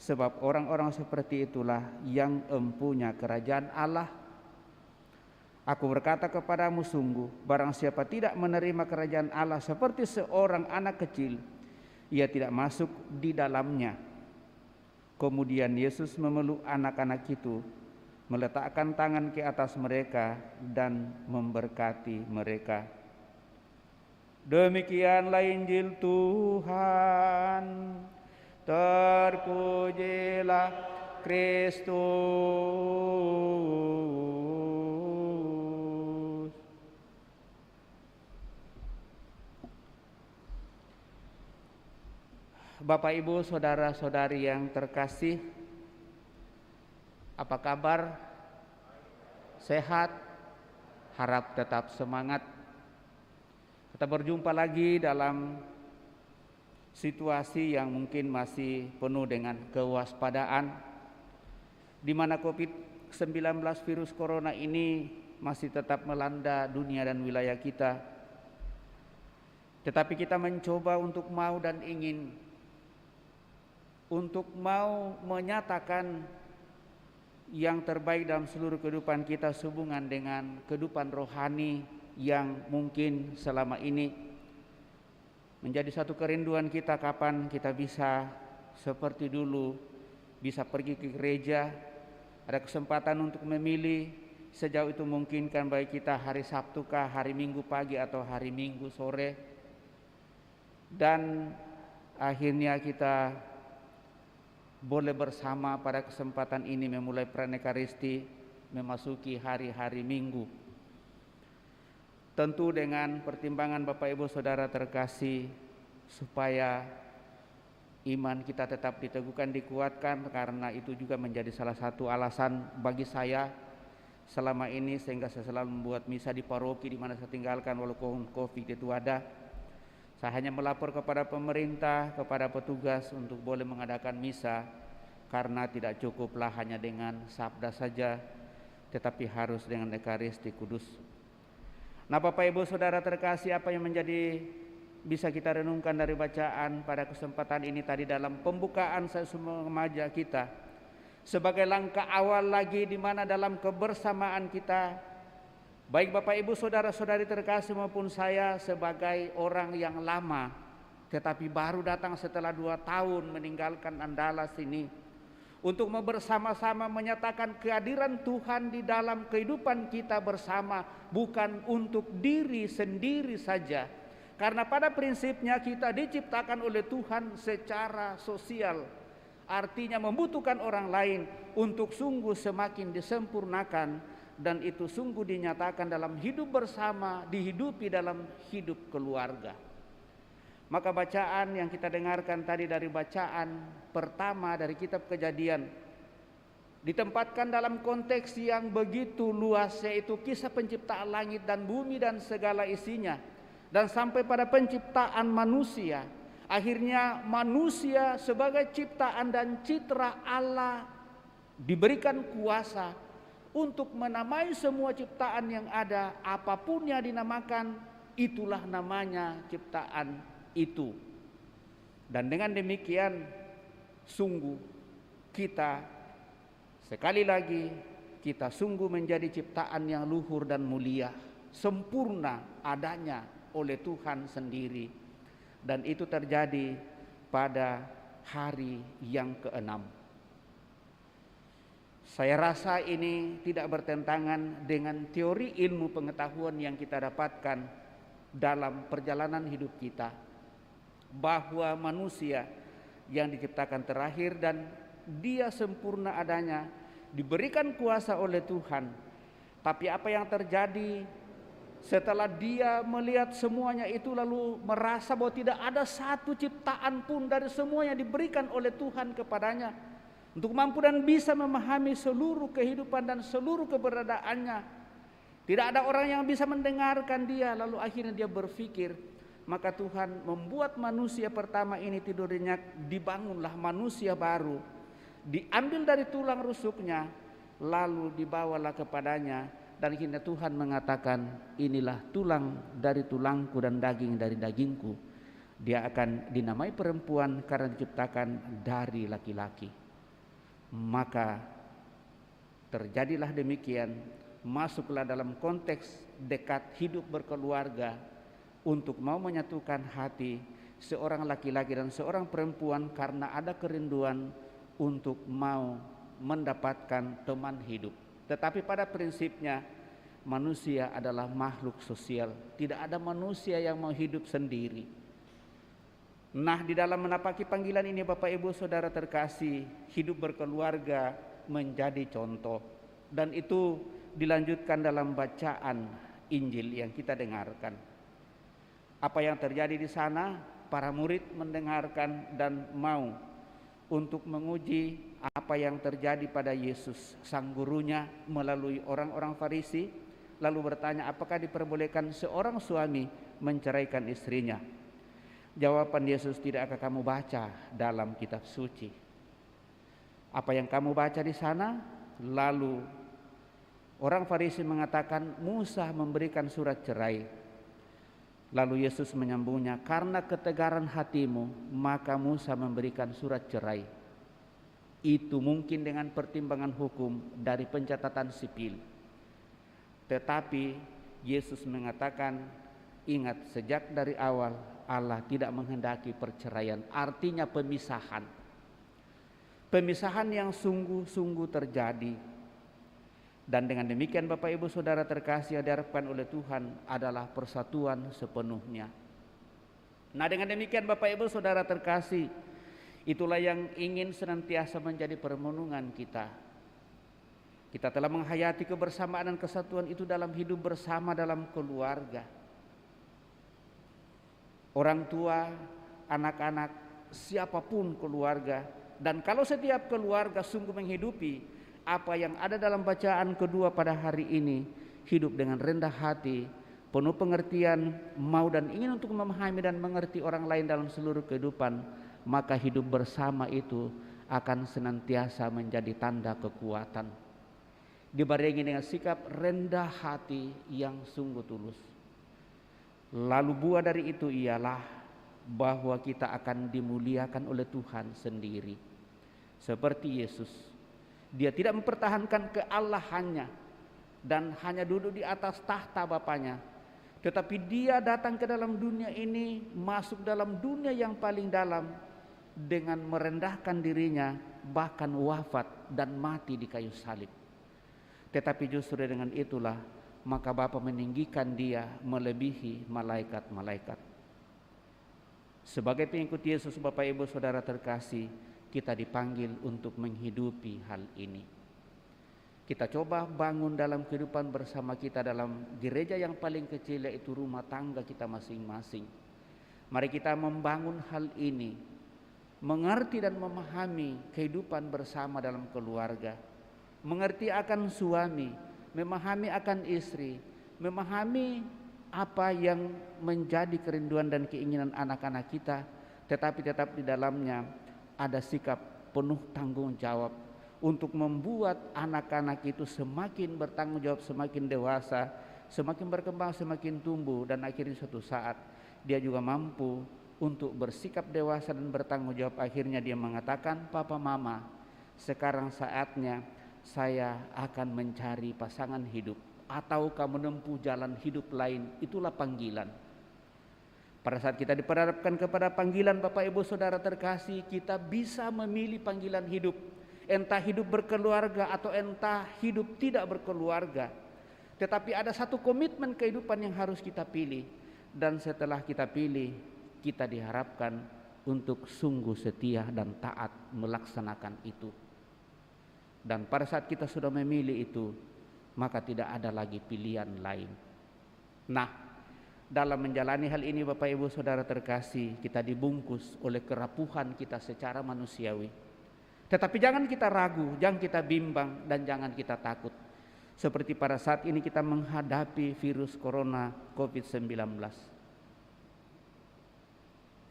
sebab orang-orang seperti itulah yang empunya kerajaan Allah. Aku berkata kepadamu sungguh, barang siapa tidak menerima kerajaan Allah seperti seorang anak kecil, ia tidak masuk di dalamnya. Kemudian Yesus memeluk anak-anak itu, meletakkan tangan ke atas mereka dan memberkati mereka. Demikianlah Injil Tuhan. Terpujilah Kristus. Bapak, Ibu, saudara-saudari yang terkasih, apa kabar? Sehat? Harap tetap semangat. Kita berjumpa lagi dalam situasi yang mungkin masih penuh dengan kewaspadaan, di mana COVID-19 virus corona ini masih tetap melanda dunia dan wilayah kita. Tetapi kita mencoba untuk mau dan ingin untuk mau menyatakan yang terbaik dalam seluruh kehidupan kita sehubungan dengan kehidupan rohani yang mungkin selama ini menjadi satu kerinduan kita, kapan kita bisa seperti dulu, bisa pergi ke gereja, ada kesempatan untuk memilih sejauh itu mungkinkan baik kita hari Sabtu kah, hari Minggu pagi atau hari Minggu sore. Dan akhirnya kita boleh bersama pada kesempatan ini memulai Pranekaristi, memasuki hari-hari Minggu. Tentu dengan pertimbangan Bapak Ibu Saudara terkasih, supaya iman kita tetap diteguhkan, dikuatkan, karena itu juga menjadi salah satu alasan bagi saya selama ini sehingga saya selalu membuat misa di paroki di mana saya tinggalkan walaupun COVID itu ada. Saya hanya melapor kepada pemerintah, kepada petugas untuk boleh mengadakan misa, karena tidak cukuplah hanya dengan sabda saja, tetapi harus dengan Ekaristi Kudus. Nah, Bapak Ibu Saudara terkasih, apa yang menjadi bisa kita renungkan dari bacaan pada kesempatan ini tadi dalam pembukaan saya semua remaja kita, sebagai langkah awal lagi di mana dalam kebersamaan kita, baik Bapak Ibu Saudara-saudari terkasih maupun saya sebagai orang yang lama tetapi baru datang setelah 2 tahun meninggalkan Andalas ini, untuk bersama-sama menyatakan kehadiran Tuhan di dalam kehidupan kita bersama, bukan untuk diri sendiri saja. Karena pada prinsipnya kita diciptakan oleh Tuhan secara sosial, artinya membutuhkan orang lain untuk sungguh semakin disempurnakan, dan itu sungguh dinyatakan dalam hidup bersama, dihidupi dalam hidup keluarga. Maka bacaan yang kita dengarkan tadi dari bacaan pertama dari kitab Kejadian ditempatkan dalam konteks yang begitu luas, yaitu kisah penciptaan langit dan bumi dan segala isinya, dan sampai pada penciptaan manusia. Akhirnya manusia sebagai ciptaan dan citra Allah diberikan kuasa untuk menamai semua ciptaan yang ada, apapun yang dinamakan, itulah namanya ciptaan itu. Dan dengan demikian sungguh kita sekali lagi kita sungguh menjadi ciptaan yang luhur dan mulia, sempurna adanya oleh Tuhan sendiri, dan itu terjadi pada hari yang ke-6. Saya rasa ini tidak bertentangan dengan teori ilmu pengetahuan yang kita dapatkan dalam perjalanan hidup kita, bahwa manusia yang diciptakan terakhir dan dia sempurna adanya, diberikan kuasa oleh Tuhan. Tapi apa yang terjadi setelah dia melihat semuanya itu, lalu merasa bahwa tidak ada satu ciptaan pun dari semuanya diberikan oleh Tuhan kepadanya untuk mampu dan bisa memahami seluruh kehidupan dan seluruh keberadaannya. Tidak ada orang yang bisa mendengarkan dia. Lalu akhirnya dia berpikir, maka Tuhan membuat manusia pertama ini tidur nyenyak, dibangunlah manusia baru, diambil dari tulang rusuknya, lalu dibawalah kepadanya, dan akhirnya Tuhan mengatakan, inilah tulang dari tulangku dan daging dari dagingku. Dia akan dinamai perempuan karena diciptakan dari laki-laki. Maka terjadilah demikian, masuklah dalam konteks dekat hidup berkeluarga, untuk mau menyatukan hati seorang laki-laki dan seorang perempuan karena ada kerinduan untuk mau mendapatkan teman hidup. Tetapi pada prinsipnya manusia adalah makhluk sosial. Tidak ada manusia yang mau hidup sendiri. Nah, di dalam menapaki panggilan ini Bapak Ibu Saudara terkasih, hidup berkeluarga menjadi contoh. Dan itu dilanjutkan dalam bacaan Injil yang kita dengarkan. Apa yang terjadi di sana, para murid mendengarkan dan mau untuk menguji apa yang terjadi pada Yesus, sang gurunya, melalui orang-orang Farisi, lalu bertanya, apakah diperbolehkan seorang suami menceraikan istrinya? Jawaban Yesus, tidakkah kamu baca dalam kitab suci apa yang kamu baca di sana? Lalu orang Farisi mengatakan, Musa memberikan surat cerai. Lalu Yesus menyambungnya, karena ketegaran hatimu maka Musa memberikan surat cerai. Itu mungkin dengan pertimbangan hukum dari pencatatan sipil. Tetapi Yesus mengatakan, ingat, sejak dari awal Allah tidak menghendaki perceraian, artinya pemisahan. Pemisahan yang sungguh-sungguh terjadi. Dan dengan demikian Bapak Ibu Saudara terkasih, yang diharapkan oleh Tuhan adalah persatuan sepenuhnya. Nah, dengan demikian Bapak Ibu Saudara terkasih, itulah yang ingin senantiasa menjadi permenungan kita. Kita telah menghayati kebersamaan dan kesatuan itu dalam hidup bersama dalam keluarga. Orang tua, anak-anak, siapapun keluarga. Dan kalau setiap keluarga sungguh menghidupi apa yang ada dalam bacaan kedua pada hari ini, hidup dengan rendah hati, penuh pengertian, mau dan ingin untuk memahami dan mengerti orang lain dalam seluruh kehidupan, maka hidup bersama itu akan senantiasa menjadi tanda kekuatan. Dibarengi dengan sikap rendah hati yang sungguh tulus. Lalu buah dari itu ialah bahwa kita akan dimuliakan oleh Tuhan sendiri. Seperti Yesus, Dia tidak mempertahankan keallahannya dan hanya duduk di atas tahta Bapaknya, tetapi Dia datang ke dalam dunia ini, masuk dalam dunia yang paling dalam dengan merendahkan dirinya, bahkan wafat dan mati di kayu salib. Tetapi justru dengan itulah maka Bapa meninggikan Dia melebihi malaikat-malaikat. Sebagai pengikut Yesus Bapak Ibu Saudara terkasih, kita dipanggil untuk menghidupi hal ini. Kita coba bangun dalam kehidupan bersama kita dalam gereja yang paling kecil, yaitu rumah tangga kita masing-masing. Mari kita membangun hal ini, mengerti dan memahami kehidupan bersama dalam keluarga, mengerti akan suami, memahami akan istri, memahami apa yang menjadi kerinduan dan keinginan anak-anak kita, tetapi tetap di dalamnya ada sikap penuh tanggung jawab untuk membuat anak-anak itu semakin bertanggung jawab, semakin dewasa, semakin berkembang, semakin tumbuh, dan akhirnya suatu saat dia juga mampu untuk bersikap dewasa dan bertanggung jawab. Akhirnya dia mengatakan, Papa Mama, sekarang saatnya saya akan mencari pasangan hidup, ataukah menempuh jalan hidup lain. Itulah panggilan. Pada saat kita diperhadapkan kepada panggilan Bapak Ibu Saudara terkasih, kita bisa memilih panggilan hidup, entah hidup berkeluarga atau entah hidup tidak berkeluarga. Tetapi ada satu komitmen kehidupan yang harus kita pilih, dan setelah kita pilih, kita diharapkan untuk sungguh setia dan taat melaksanakan itu. Dan pada saat kita sudah memilih itu, maka tidak ada lagi pilihan lain. Nah, dalam menjalani hal ini Bapak Ibu Saudara terkasih, kita dibungkus oleh kerapuhan kita secara manusiawi. Tetapi jangan kita ragu, jangan kita bimbang, dan jangan kita takut. Seperti pada saat ini kita menghadapi virus corona COVID-19.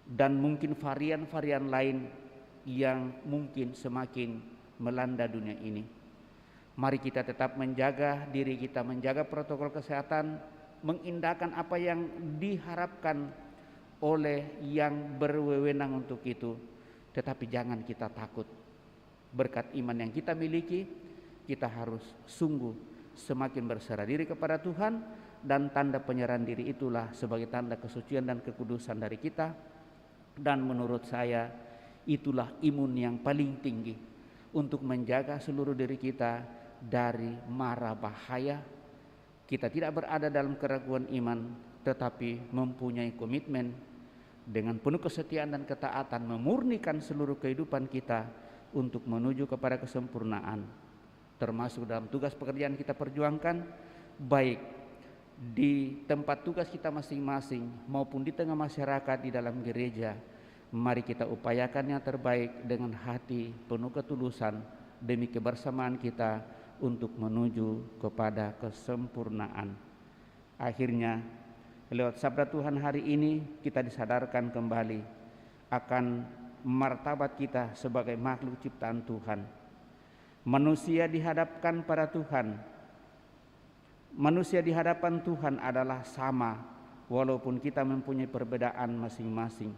Dan mungkin varian-varian lain yang mungkin semakin melanda dunia ini. Mari kita tetap menjaga diri kita, menjaga protokol kesehatan, mengindahkan apa yang diharapkan oleh yang berwenang untuk itu. Tetapi jangan kita takut. Berkat iman yang kita miliki, kita harus sungguh semakin berserah diri kepada Tuhan, dan tanda penyerahan diri itulah sebagai tanda kesucian dan kekudusan dari kita. Dan menurut saya itulah imun yang paling tinggi untuk menjaga seluruh diri kita dari mara bahaya. Kita tidak berada dalam keraguan iman, tetapi mempunyai komitmen dengan penuh kesetiaan dan ketaatan memurnikan seluruh kehidupan kita untuk menuju kepada kesempurnaan, termasuk dalam tugas pekerjaan kita perjuangkan, baik di tempat tugas kita masing-masing maupun di tengah masyarakat di dalam gereja. Mari kita upayakan yang terbaik dengan hati penuh ketulusan demi kebersamaan kita untuk menuju kepada kesempurnaan. Akhirnya, lewat sabda Tuhan hari ini kita disadarkan kembali akan martabat kita sebagai makhluk ciptaan Tuhan. Manusia dihadapkan pada Tuhan. Manusia di hadapan Tuhan adalah sama walaupun kita mempunyai perbedaan masing-masing.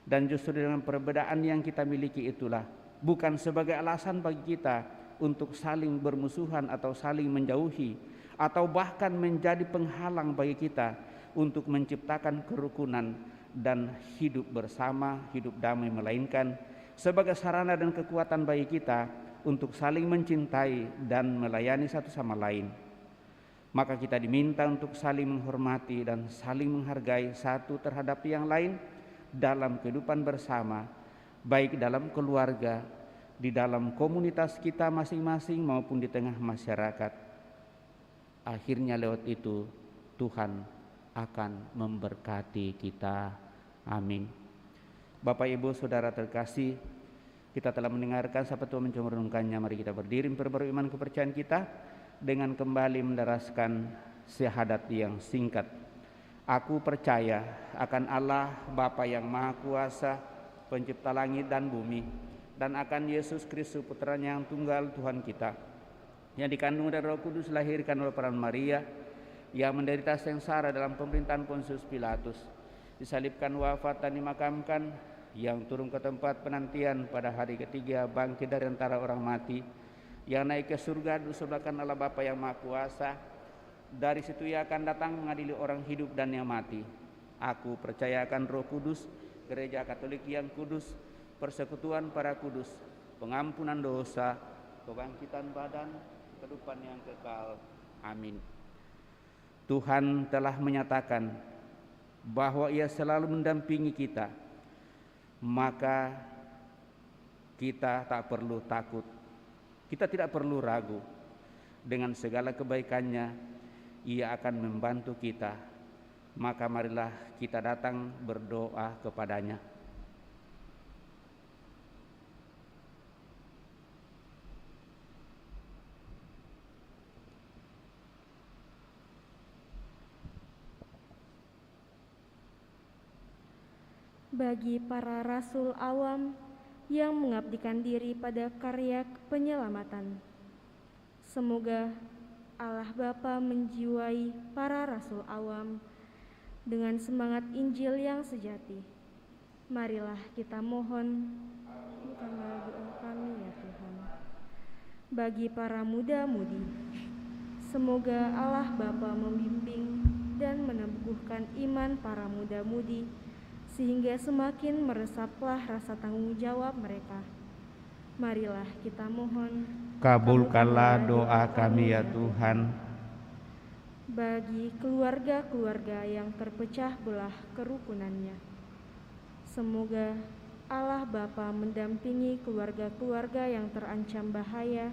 Dan justru dengan perbedaan yang kita miliki itulah bukan sebagai alasan bagi kita untuk saling bermusuhan atau saling menjauhi, atau bahkan menjadi penghalang bagi kita untuk menciptakan kerukunan dan hidup bersama, hidup damai, melainkan sebagai sarana dan kekuatan bagi kita untuk saling mencintai dan melayani satu sama lain. Maka kita diminta untuk saling menghormati dan saling menghargai satu terhadap yang lain dalam kehidupan bersama, baik dalam keluarga, di dalam komunitas kita masing-masing maupun di tengah masyarakat. Akhirnya lewat itu Tuhan akan memberkati kita. Amin. Bapak, Ibu, Saudara terkasih, kita telah mendengarkan sabda Tuhan mencoba merenungkannya. Mari kita berdiri memperbarui iman kepercayaan kita dengan kembali menderaskan syahadat yang singkat. Aku percaya akan Allah Bapa yang Maha Kuasa, pencipta langit dan bumi, dan akan Yesus Kristus putranya yang tunggal Tuhan kita, yang dikandung dari Roh Kudus, lahirkan oleh peran Maria, yang menderita sengsara dalam pemerintahan Pontius Pilatus, disalibkan, wafat dan dimakamkan, yang turun ke tempat penantian pada hari ketiga, bangkit dari antara orang mati, yang naik ke surga duduk sebelah kanan Allah Bapa yang Maha Kuasa. Dari situ Ia akan datang mengadili orang hidup dan yang mati. Aku percaya akan Roh Kudus, Gereja Katolik yang kudus, persekutuan para kudus, pengampunan dosa, kebangkitan badan, kehidupan yang kekal. Amin. Tuhan telah menyatakan bahwa Ia selalu mendampingi kita, maka kita tak perlu takut, kita tidak perlu ragu. Dengan segala kebaikannya Ia akan membantu kita. Maka marilah kita datang berdoa kepadanya. Bagi para rasul awam yang mengabdikan diri pada karya penyelamatan, semoga Allah Bapa menjiwai para rasul awam dengan semangat Injil yang sejati. Marilah kita mohon, bukanlah doa kami ya Tuhan. Bagi para muda-mudi, semoga Allah Bapa membimbing dan meneguhkan iman para muda-mudi, sehingga semakin meresaplah rasa tanggung jawab mereka. Marilah kita mohon, kabulkanlah doa kami ya Tuhan. Bagi keluarga-keluarga yang terpecah belah kerukunannya, semoga Allah Bapa mendampingi keluarga-keluarga yang terancam bahaya,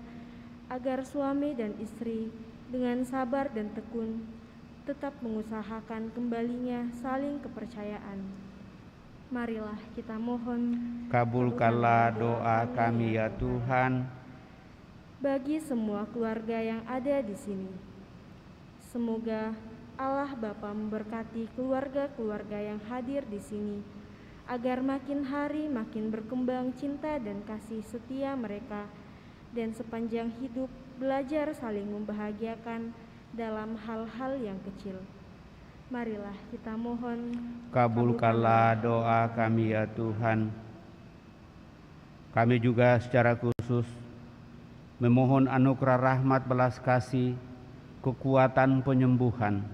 agar suami dan istri dengan sabar dan tekun tetap mengusahakan kembalinya saling kepercayaan. Marilah kita mohon, kabulkanlah doa kami ya Tuhan. Bagi semua keluarga yang ada di sini, semoga Allah Bapa memberkati keluarga-keluarga yang hadir di sini, agar makin hari makin berkembang cinta dan kasih setia mereka, dan sepanjang hidup belajar saling membahagiakan dalam hal-hal yang kecil. Marilah kita mohon, kabulkanlah doa kami ya Tuhan. Kami juga secara khusus memohon anugerah rahmat belas kasih, kekuatan penyembuhan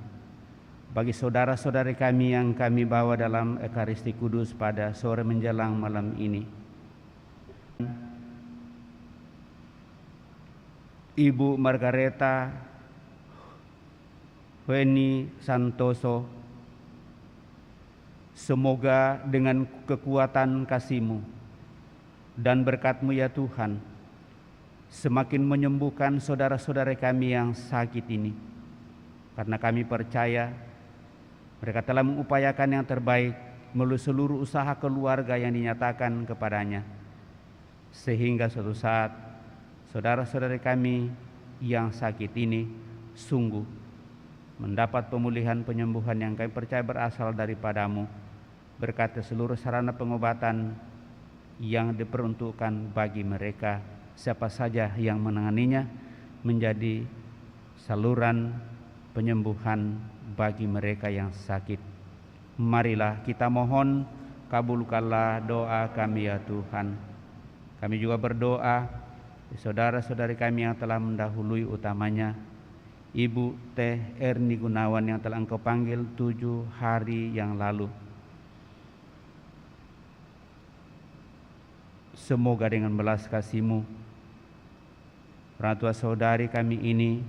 bagi saudara-saudari kami yang kami bawa dalam Ekaristi Kudus pada sore menjelang malam ini. Ibu Margareta Weni Santoso, semoga dengan kekuatan kasih-Mu dan berkat-Mu ya Tuhan, semakin menyembuhkan saudara-saudara kami yang sakit ini. Karena kami percaya mereka telah mengupayakan yang terbaik melalui seluruh usaha keluarga yang dinyatakan kepadanya. Sehingga suatu saat saudara-saudara kami yang sakit ini sungguh mendapat pemulihan penyembuhan yang kami percaya berasal daripada-Mu, berkat seluruh sarana pengobatan yang diperuntukkan bagi mereka, siapa saja yang menanganinya, menjadi saluran penyembuhan bagi mereka yang sakit. Marilah kita mohon, kabulkanlah doa kami ya Tuhan. Kami juga berdoa saudara-saudari kami yang telah mendahului, utamanya Ibu Teh Erni Gunawan yang telah Engkau panggil 7 hari yang lalu. Semoga dengan belas kasih-Mu, orang tua saudari kami ini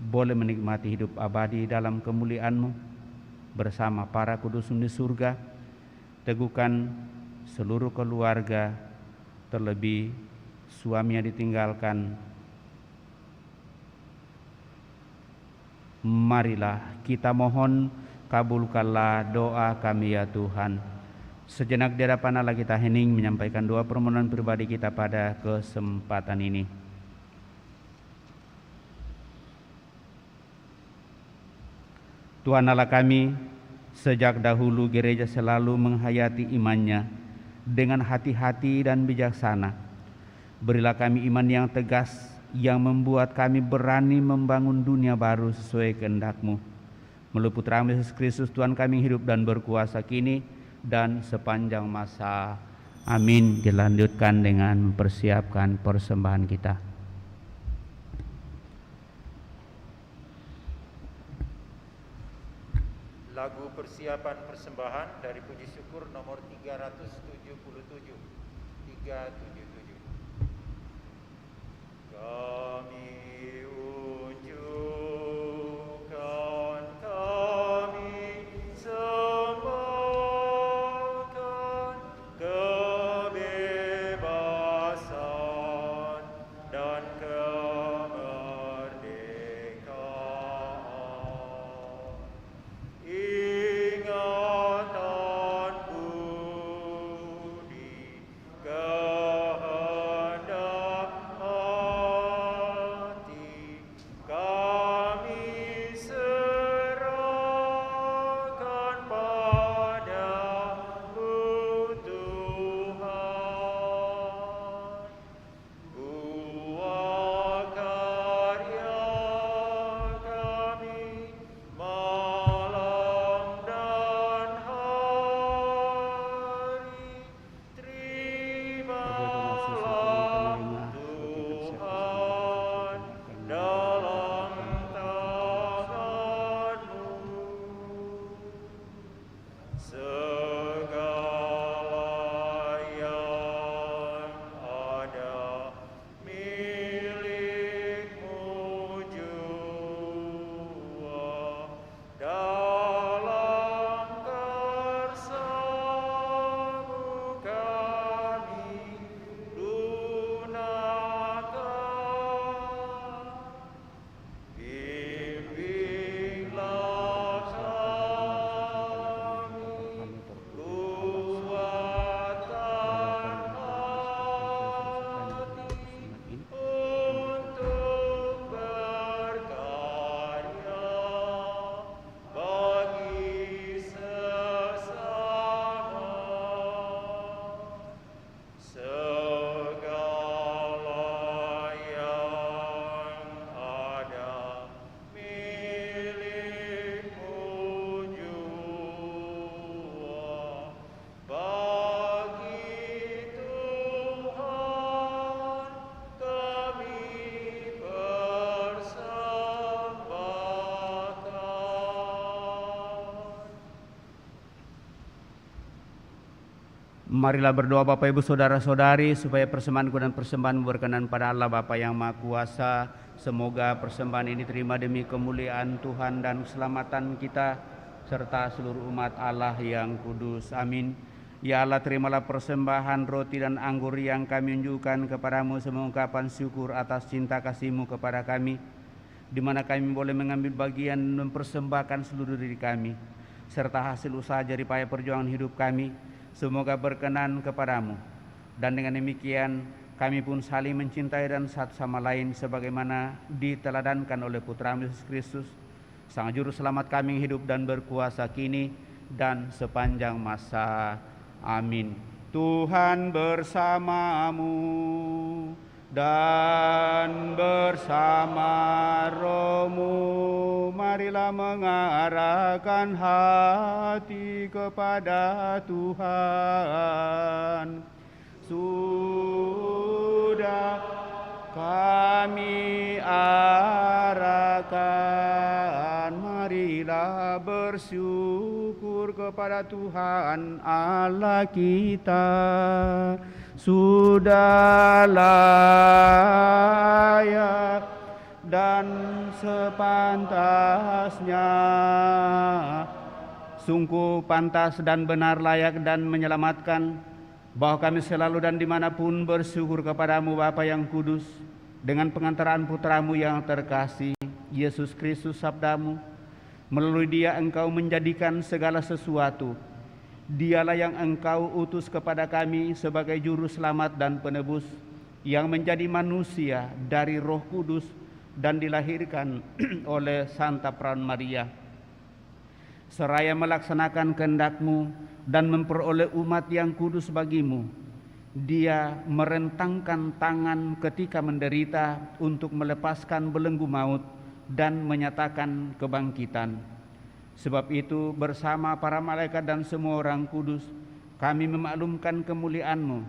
boleh menikmati hidup abadi dalam kemuliaan-Mu bersama para kudus-Mu di surga. Teguhkan seluruh keluarga, terlebih suami yang ditinggalkan. Marilah kita mohon, kabulkanlah doa kami ya Tuhan. Sejenak di hadapan Allah kita hening menyampaikan doa permohonan pribadi kita pada kesempatan ini. Tuhan Allah kami, sejak dahulu gereja selalu menghayati imannya dengan hati-hati dan bijaksana. Berilah kami iman yang tegas, yang membuat kami berani membangun dunia baru sesuai kehendak-Mu. Melalui Putra-Mu Yesus Kristus Tuhan kami hidup dan berkuasa kini dan sepanjang masa. Amin. Dilanjutkan dengan mempersiapkan persembahan kita. Lagu persiapan persembahan dari puji syukur nomor 377. Kami unjukkan, kami sembahkan kebebasan dan kemerdekaan. Ingatan budi kehendak hati Marilah berdoa Bapak Ibu Saudara-saudari supaya persembahanku dan persembahanmu berkenan pada Allah Bapa yang Maha Kuasa. Semoga persembahan ini terima demi kemuliaan Tuhan dan keselamatan kita serta seluruh umat Allah yang kudus. Amin. Ya Allah, terimalah persembahan roti dan anggur yang kami unjukkan kepadamu sebagai ungkapan syukur atas cinta kasih-Mu kepada kami, di mana kami boleh mengambil bagian dan mempersembahkan seluruh diri kami serta hasil usaha jerih payah perjuangan hidup kami. Semoga berkenan kepadamu, dan dengan demikian kami pun saling mencintai dan satu sama lain sebagaimana diteladankan oleh Putra-Mu Yesus Kristus, Sang Juru Selamat kami yang hidup dan berkuasa kini dan sepanjang masa. Amin. Tuhan bersamamu dan bersama rohmu, marilah mengarahkan hati kepada Tuhan. Sudah kami arahkan, marilah bersyukur kepada Tuhan Allah kita. Sudah layak dan sepantasnya, sungguh pantas dan benar, layak dan menyelamatkan, bahwa kami selalu dan dimanapun bersyukur kepadamu Bapa yang kudus, dengan pengantaran Putra-Mu yang terkasih, Yesus Kristus Sabda-Mu. Melalui Dia Engkau menjadikan segala sesuatu. Dialah yang Engkau utus kepada kami sebagai Juru Selamat dan Penebus, yang menjadi manusia dari Roh Kudus dan dilahirkan oleh Santa Peran Maria. Seraya melaksanakan kehendak-Mu dan memperoleh umat yang kudus bagi-Mu, Dia merentangkan tangan ketika menderita untuk melepaskan belenggu maut dan menyatakan kebangkitan. Sebab itu bersama para malaikat dan semua orang kudus, kami memaklumkan kemuliaan-Mu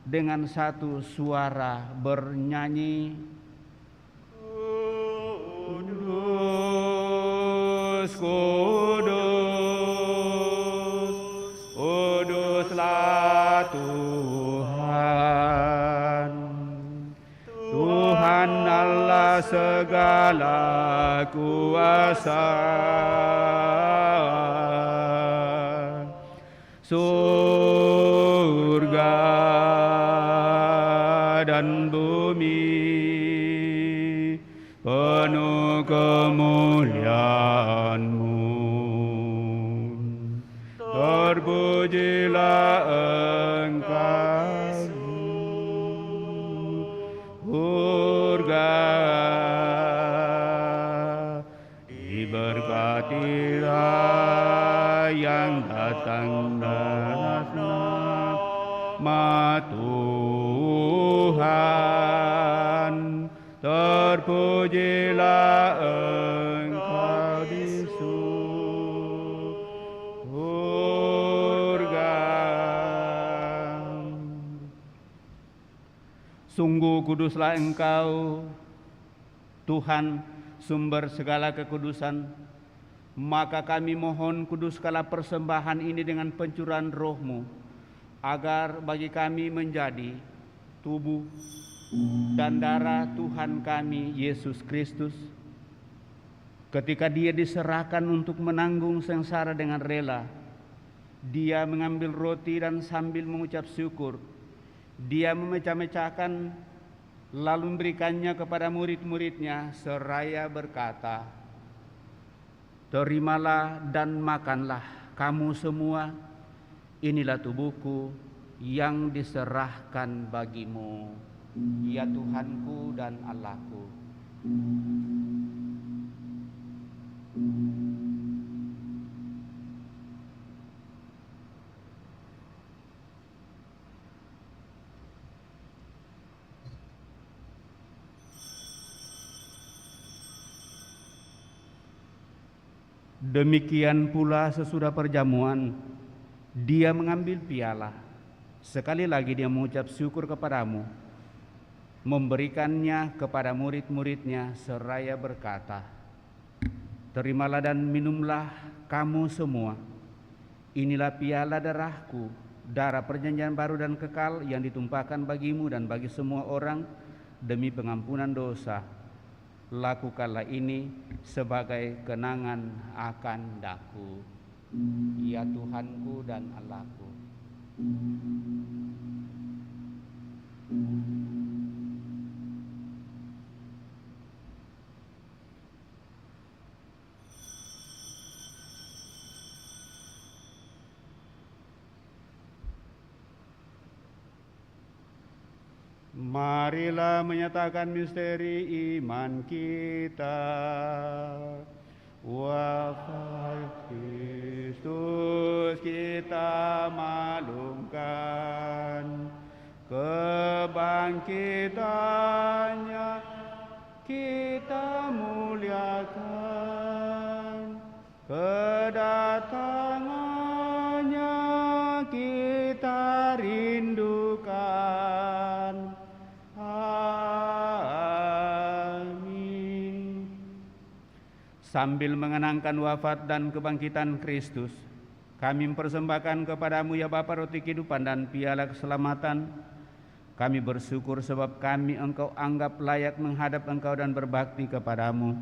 dengan satu suara bernyanyi, Kudus, kudus, kuduslah Tuhan, Tuhan Allah segala kuasa. Surga dan bumi penuh kemuliaan-Mu. Terpujilah Engkau, surga, diberkatilah yang datang atas nama Tuhan. Terpujilah Engkau di surga. Sungguh kuduslah Engkau, Tuhan, sumber segala kekudusan. Maka kami mohon, kuduskanlah persembahan ini dengan pencurahan Roh-Mu, agar bagi kami menjadi tubuh dan darah Tuhan kami Yesus Kristus. Ketika Dia diserahkan untuk menanggung sengsara dengan rela, Dia mengambil roti dan sambil mengucap syukur, Dia memecah-mecahkan lalu memberikannya kepada murid-muridnya seraya berkata, terimalah dan makanlah kamu semua, inilah tubuhku yang diserahkan bagimu. Ya Tuhanku dan Allahku. Demikian pula sesudah perjamuan, Dia mengambil piala. Sekali lagi Dia mengucap syukur kepadamu, memberikannya kepada murid-muridnya seraya berkata, terimalah dan minumlah kamu semua, inilah piala darahku, darah perjanjian baru dan kekal yang ditumpahkan bagimu dan bagi semua orang demi pengampunan dosa. Lakukanlah ini sebagai kenangan akan daku. Ya Tuhanku dan Allahku. Marilah menyatakan misteri iman kita. Wafat Kristus kita maklumkan, kebangkitannya kita muliakan, kedatangannya kita rindukan. Sambil mengenangkan wafat dan kebangkitan Kristus, kami mempersembahkan kepadamu ya Bapa roti kehidupan dan piala keselamatan. Kami bersyukur sebab kami Engkau anggap layak menghadap Engkau dan berbakti kepadamu.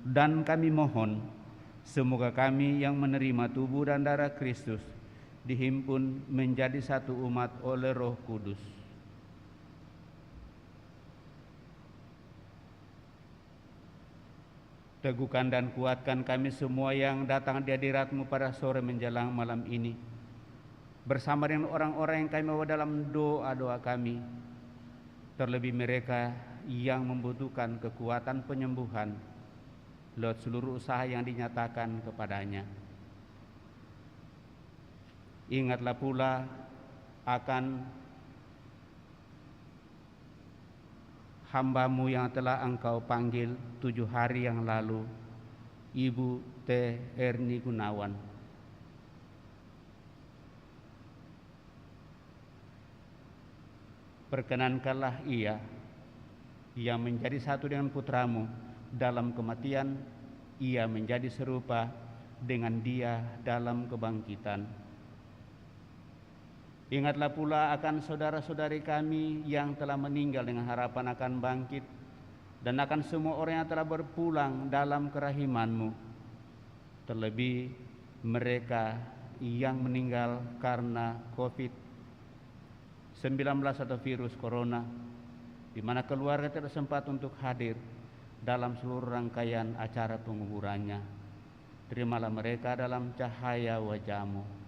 Dan kami mohon, semoga kami yang menerima tubuh dan darah Kristus dihimpun menjadi satu umat oleh Roh Kudus. Teguhkan dan kuatkan kami semua yang datang di hadirat-Mu pada sore menjelang malam ini, bersama dengan orang-orang yang kami bawa dalam doa-doa kami, terlebih mereka yang membutuhkan kekuatan penyembuhan lewat seluruh usaha yang dinyatakan kepadanya. Ingatlah pula akan hamba-Mu yang telah Engkau panggil 7 hari yang lalu, Ibu T. Erni Gunawan. Perkenankanlah ia yang menjadi satu dengan putra-Mu dalam kematian, ia menjadi serupa dengan Dia dalam kebangkitan. Ingatlah pula akan saudara-saudari kami yang telah meninggal dengan harapan akan bangkit, dan akan semua orang yang telah berpulang dalam kerahiman-Mu, terlebih mereka yang meninggal karena COVID-19 atau virus corona, di mana keluarga tidak sempat untuk hadir dalam seluruh rangkaian acara penguburannya. Terimalah mereka dalam cahaya wajah-Mu.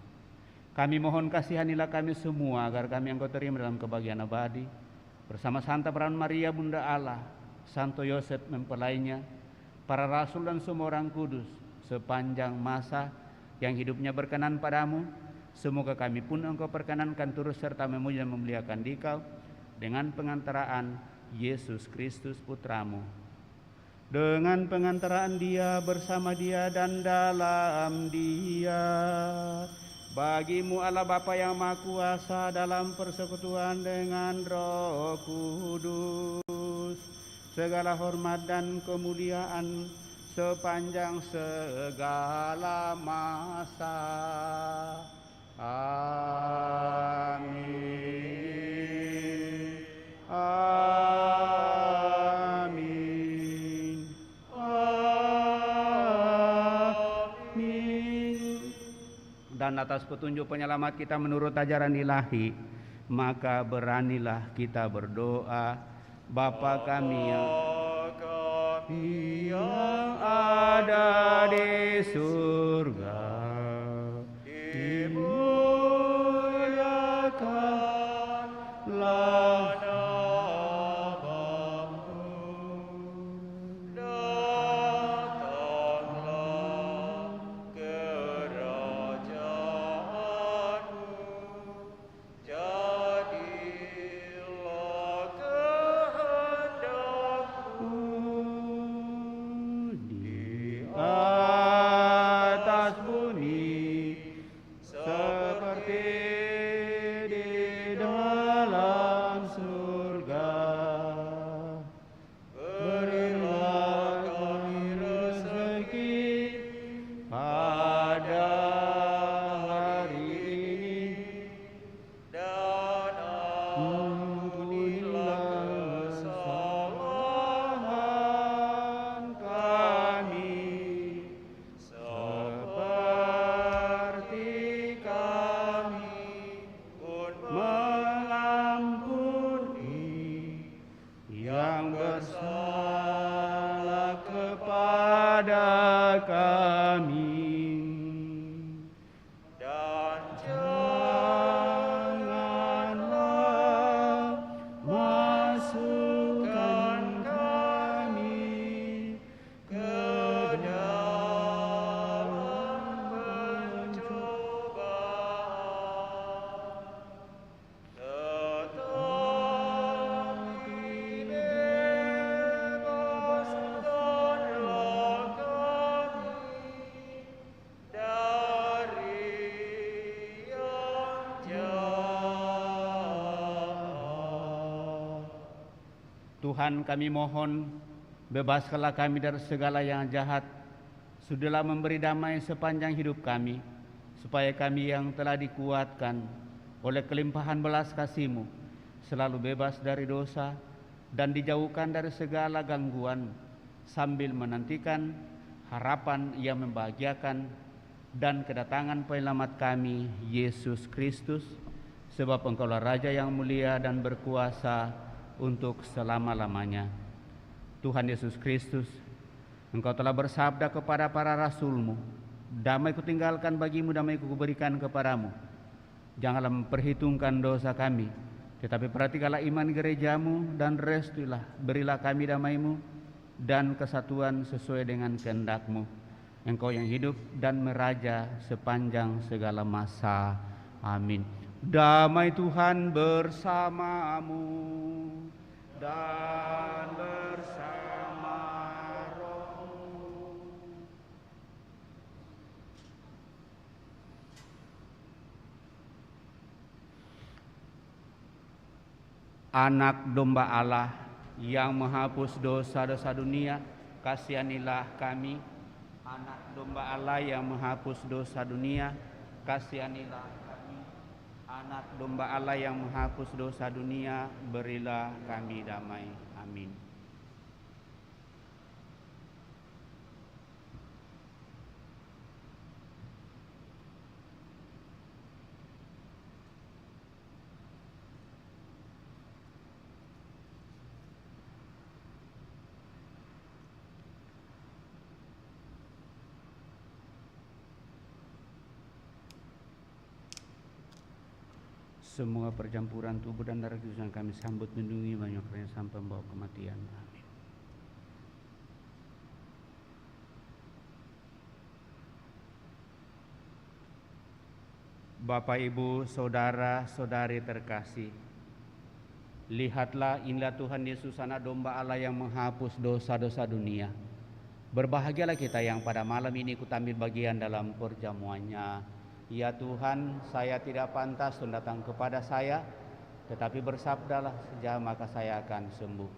Kami mohon kasihanilah kami semua agar kami Engkau terima dalam kebahagiaan abadi bersama Santa Perawan Maria Bunda Allah, Santo Yosef mempelainya, para rasul dan semua orang kudus sepanjang masa yang hidupnya berkenan padamu. Semoga kami pun Engkau perkenankan turut serta memuji dan memuliakan Dikau dengan pengantaraan Yesus Kristus Putra-Mu. Dengan pengantaraan Dia, bersama Dia dan dalam Dia, bagi-Mu Allah Bapa yang Maha Kuasa dalam persekutuan dengan Roh Kudus, segala hormat dan kemuliaan sepanjang segala masa. Amin. Amin. Amin. Dan atas petunjuk penyelamat kita menurut ajaran ilahi, maka beranilah kita berdoa. Bapa kami yang ada di surga, dimuliakanlah namamu, datanglah kerajaanmu, jadilah kehendakmu di atas bumi Tuhan, kami mohon, bebaskanlah kami dari segala yang jahat. Sudahlah memberi damai sepanjang hidup kami, supaya kami yang telah dikuatkan oleh kelimpahan belas kasih-Mu selalu bebas dari dosa dan dijauhkan dari segala gangguan, sambil menantikan harapan yang membahagiakan dan kedatangan penyelamat kami, Yesus Kristus, sebab Engkaulah Raja yang mulia dan berkuasa untuk selama-lamanya. Tuhan Yesus Kristus, Engkau telah bersabda kepada para rasul-Mu, damai kutinggalkan bagimu, damai kuberikan kepadamu. Janganlah memperhitungkan dosa kami, tetapi perhatikanlah iman gereja-Mu dan restuilah, berilah kami damai-Mu dan kesatuan sesuai dengan kehendak-Mu. Engkau yang hidup dan meraja sepanjang segala masa. Amin. Damai Tuhan bersamamu dan bersama rohmu. Anak domba Allah yang menghapus dosa-dosa dunia, kasihanilah kami. Anak domba Allah yang menghapus dosa dunia, kasihanilah kami. Anak domba Allah yang menghapus dosa dunia, berilah kami damai. Amin. Semua percampuran tubuh dan darah Kristus yang kami sambut lindungi banyaknya sampai membawa kematian. Amin. Bapak, Ibu, saudara-saudari terkasih, lihatlah, inilah Tuhan Yesus, Anak Domba Allah yang menghapus dosa-dosa dunia. Berbahagialah kita yang pada malam ini ikut ambil bagian dalam perjamuannya. Ya Tuhan, saya tidak pantas untuk datang kepada saya, tetapi bersabdalah saja maka saya akan sembuh.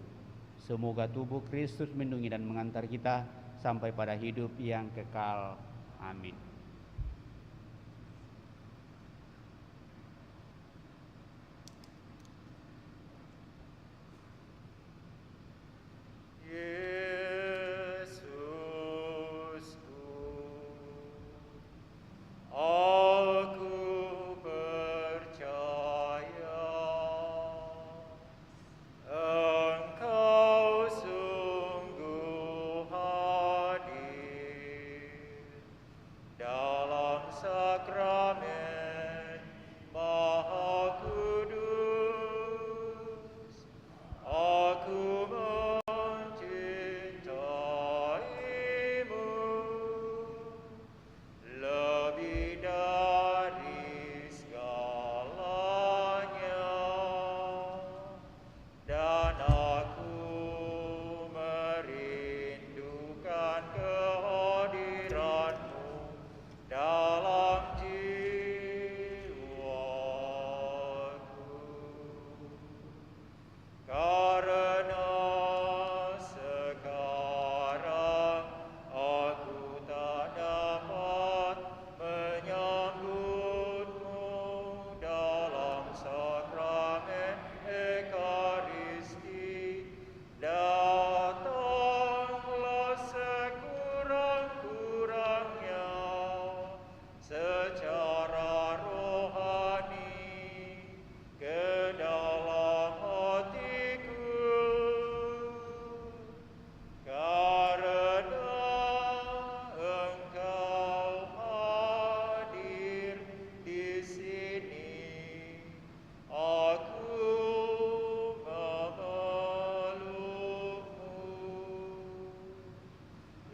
Semoga tubuh Kristus melindungi dan mengantar kita sampai pada hidup yang kekal. Amin.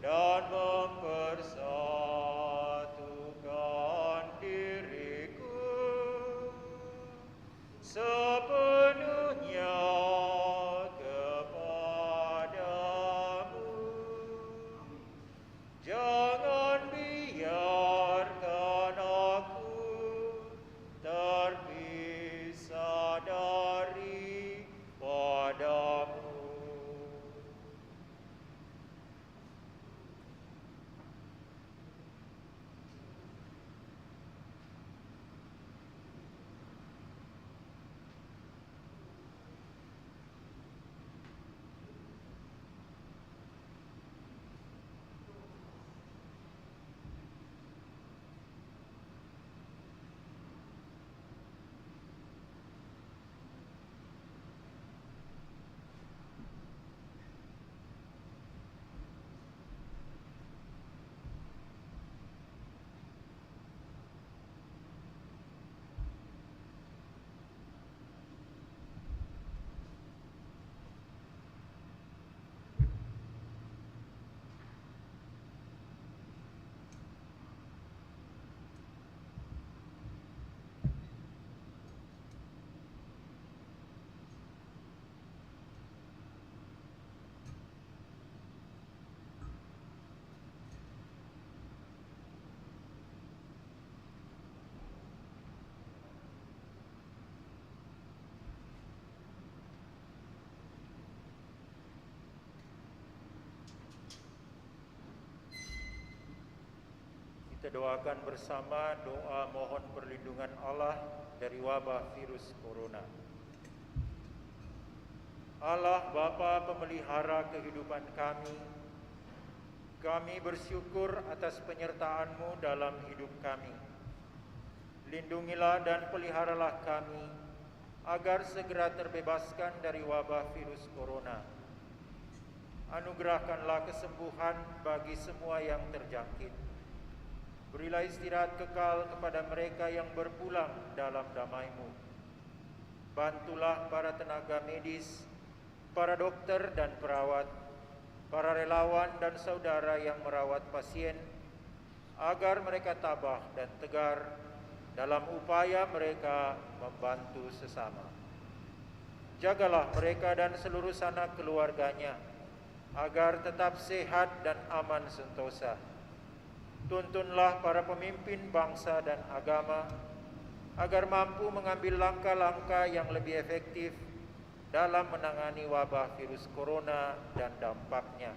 dan mempersatukan diri. Kita doakan bersama doa mohon perlindungan Allah dari wabah virus corona. Allah Bapa pemelihara kehidupan kami bersyukur atas penyertaan-Mu dalam hidup kami. Lindungilah dan peliharalah kami, agar segera terbebaskan dari wabah virus corona. Anugerahkanlah kesembuhan bagi semua yang terjangkit. Berilah istirahat kekal kepada mereka yang berpulang dalam damai-Mu. Bantulah para tenaga medis, para dokter dan perawat, para relawan dan saudara yang merawat pasien, agar mereka tabah dan tegar dalam upaya mereka membantu sesama. Jagalah mereka dan seluruh sanak keluarganya, agar tetap sehat dan aman sentosa. Tuntunlah para pemimpin bangsa dan agama, agar mampu mengambil langkah-langkah yang lebih efektif dalam menangani wabah virus corona dan dampaknya.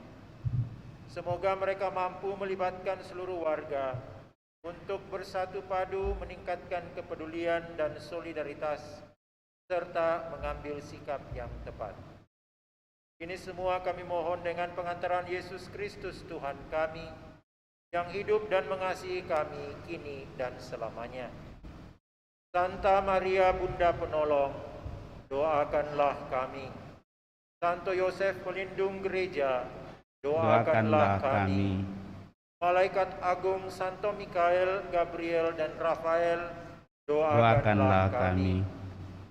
Semoga mereka mampu melibatkan seluruh warga untuk bersatu padu meningkatkan kepedulian dan solidaritas, serta mengambil sikap yang tepat. Ini semua kami mohon dengan pengantaran Yesus Kristus Tuhan kami, yang hidup dan mengasihi kami kini dan selamanya. Santa Maria Bunda Penolong, doakanlah kami. Santo Yosef pelindung gereja, doakanlah kami. Malaikat agung Santo Mikael, Gabriel dan Rafael, doakanlah kami.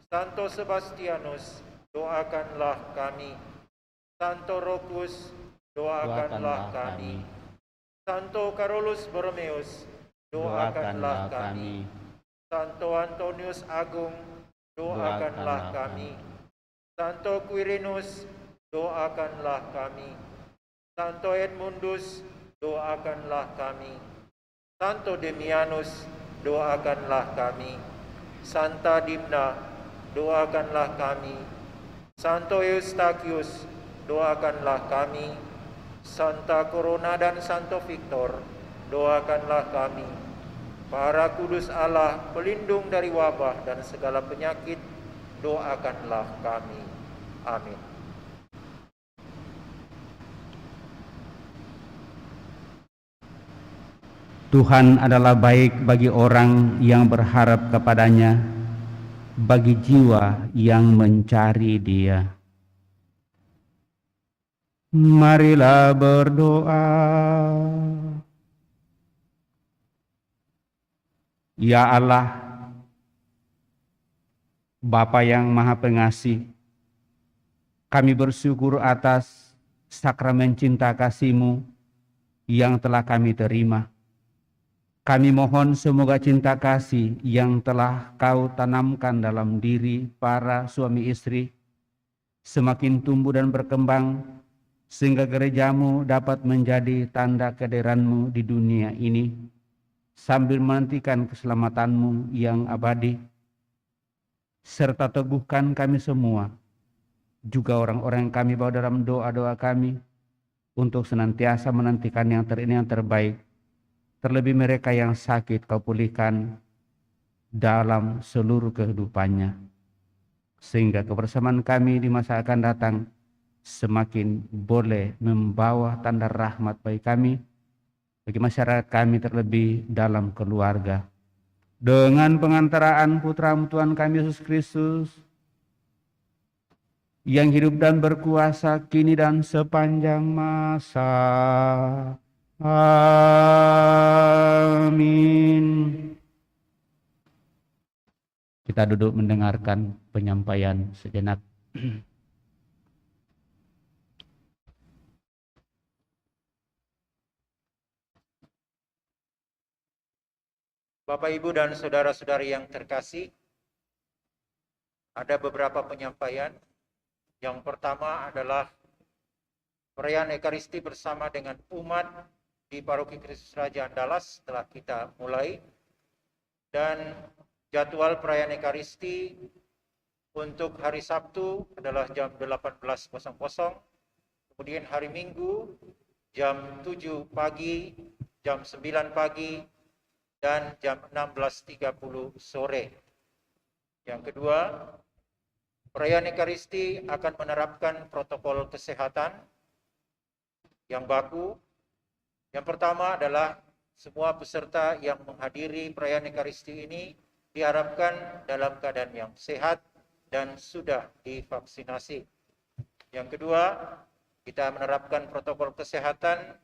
Santo Sebastianus, doakanlah kami. Santo Rokus, doakanlah kami. Santo Carolus Borromeus, doakanlah kami. Santo Antonius Agung, doakanlah kami. Santo Quirinus, doakanlah kami. Santo Edmundus, doakanlah kami. Santo Demianus, doakanlah kami. Santa Dimna, doakanlah kami. Santo Eustachius, doakanlah kami. Santa Corona dan Santo Victor, doakanlah kami. Para kudus Allah, pelindung dari wabah dan segala penyakit, doakanlah kami. Amin. Tuhan adalah baik bagi orang yang berharap kepadanya, bagi jiwa yang mencari Dia. Marilah berdoa. Ya Allah, Bapa yang Maha Pengasih, kami bersyukur atas sakramen cinta kasih-Mu yang telah kami terima. Kami mohon semoga cinta kasih yang telah Kau tanamkan dalam diri para suami istri semakin tumbuh dan berkembang, sehingga gereja-Mu dapat menjadi tanda kehadiran-Mu di dunia ini, sambil menantikan keselamatan-Mu yang abadi. Serta teguhkan kami semua, juga orang-orang yang kami bawa dalam doa-doa kami, untuk senantiasa menantikan yang terbaik. Terlebih mereka yang sakit Kau pulihkan dalam seluruh kehidupannya, sehingga kebersamaan kami di masa akan datang semakin boleh membawa tanda rahmat bagi kami, bagi masyarakat kami, terlebih dalam keluarga. Dengan pengantaraan Putra-Mu Tuhan kami Yesus Kristus, yang hidup dan berkuasa kini dan sepanjang masa. Amin. Kita duduk mendengarkan penyampaian sejenak. Bapak, Ibu, dan saudara-saudari yang terkasih, ada beberapa penyampaian. Yang pertama adalah perayaan Ekaristi bersama dengan umat di Paroki Kristus Raja Andalas telah kita mulai. Dan jadwal perayaan Ekaristi untuk hari Sabtu adalah jam 18.00, kemudian hari Minggu jam 7 pagi, jam 9 pagi, dan jam 16.30 sore. Yang kedua, perayaan Ekaristi akan menerapkan protokol kesehatan yang baku. Yang pertama adalah semua peserta yang menghadiri perayaan Ekaristi ini diharapkan dalam keadaan yang sehat dan sudah divaksinasi. Yang kedua, kita menerapkan protokol kesehatan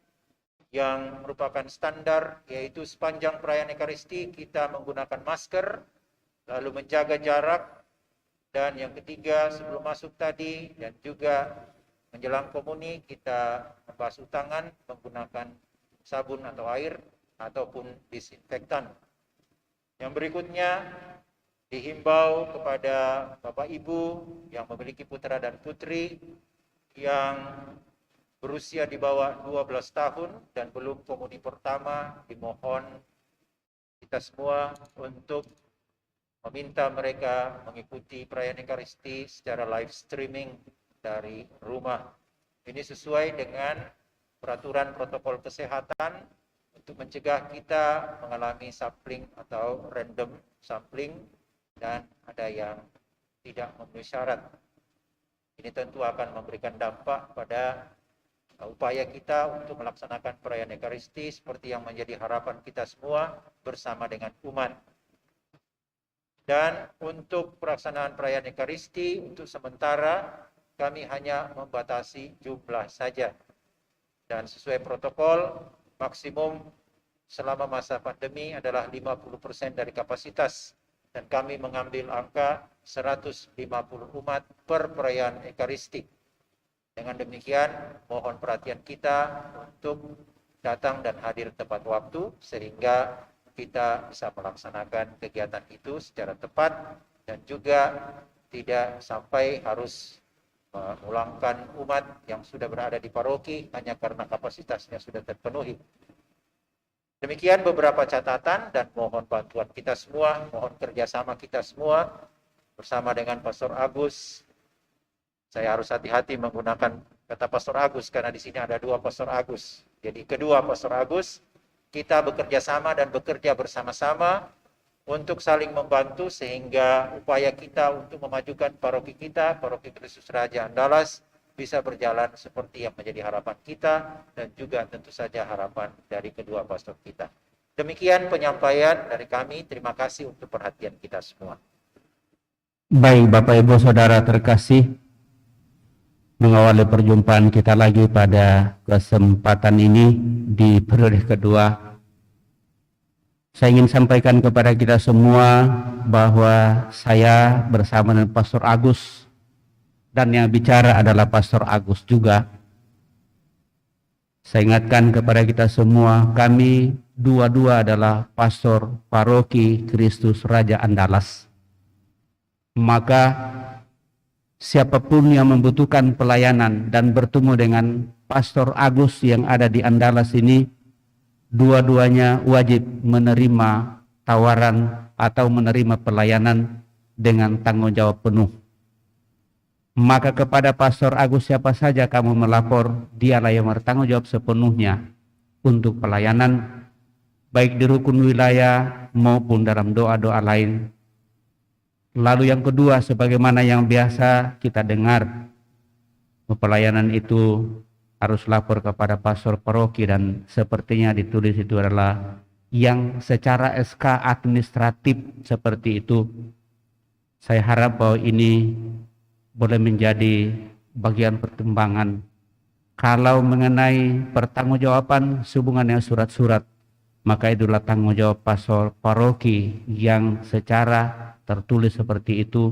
yang merupakan standar, yaitu sepanjang perayaan Ekaristi kita menggunakan masker, lalu menjaga jarak, dan yang ketiga sebelum masuk tadi dan juga menjelang komuni kita membasuh tangan menggunakan sabun atau air ataupun disinfektan. Yang berikutnya dihimbau kepada Bapak Ibu yang memiliki putra dan putri yang berusia di bawah 12 tahun dan belum komuni pertama, dimohon kita semua untuk meminta mereka mengikuti perayaan Ekaristi secara live streaming dari rumah. Ini sesuai dengan peraturan protokol kesehatan untuk mencegah kita mengalami sampling atau random sampling dan ada yang tidak memenuhi syarat. Ini tentu akan memberikan dampak pada upaya kita untuk melaksanakan perayaan Ekaristi seperti yang menjadi harapan kita semua bersama dengan umat. Dan untuk pelaksanaan perayaan Ekaristi untuk sementara kami hanya membatasi jumlah saja. Dan sesuai protokol maksimum selama masa pandemi adalah 50% dari kapasitas. Dan kami mengambil angka 150 umat per perayaan Ekaristi. Dengan demikian, mohon perhatian kita untuk datang dan hadir tepat waktu sehingga kita bisa melaksanakan kegiatan itu secara tepat dan juga tidak sampai harus memulangkan umat yang sudah berada di paroki hanya karena kapasitasnya sudah terpenuhi. Demikian beberapa catatan dan mohon bantuan kita semua, mohon kerjasama kita semua bersama dengan Pastor Agus. Saya harus hati-hati menggunakan kata Pastor Agus karena di sini ada dua Pastor Agus. Jadi kedua Pastor Agus, kita bekerja sama dan bekerja bersama-sama untuk saling membantu sehingga upaya kita untuk memajukan paroki kita, Paroki Kristus Raja Andalas, bisa berjalan seperti yang menjadi harapan kita dan juga tentu saja harapan dari kedua pastor kita. Demikian penyampaian dari kami. Terima kasih untuk perhatian kita semua. Baik Bapak Ibu Saudara terkasih, mengawali perjumpaan kita lagi pada kesempatan ini di periode kedua, saya ingin sampaikan kepada kita semua bahwa saya bersama dengan Pastor Agus dan yang bicara adalah Pastor Agus juga. Saya ingatkan kepada kita semua, kami dua-dua adalah pastor Paroki Kristus Raja Andalas. Maka siapapun yang membutuhkan pelayanan dan bertemu dengan Pastor Agus yang ada di Andalas ini, dua-duanya wajib menerima tawaran atau menerima pelayanan dengan tanggung jawab penuh. Maka kepada Pastor Agus siapa saja kamu melapor, dialah yang bertanggung jawab sepenuhnya untuk pelayanan, baik di rukun wilayah maupun dalam doa-doa lain. Lalu yang kedua, sebagaimana yang biasa kita dengar, pelayanan itu harus lapor kepada pastor paroki dan sepertinya ditulis itu adalah yang secara SK administratif seperti itu. Saya harap bahwa ini boleh menjadi bagian pertimbangan. Kalau mengenai pertanggungjawaban sehubungan dengan surat-surat, maka itulah tanggung jawab pastor paroki yang secara tertulis seperti itu.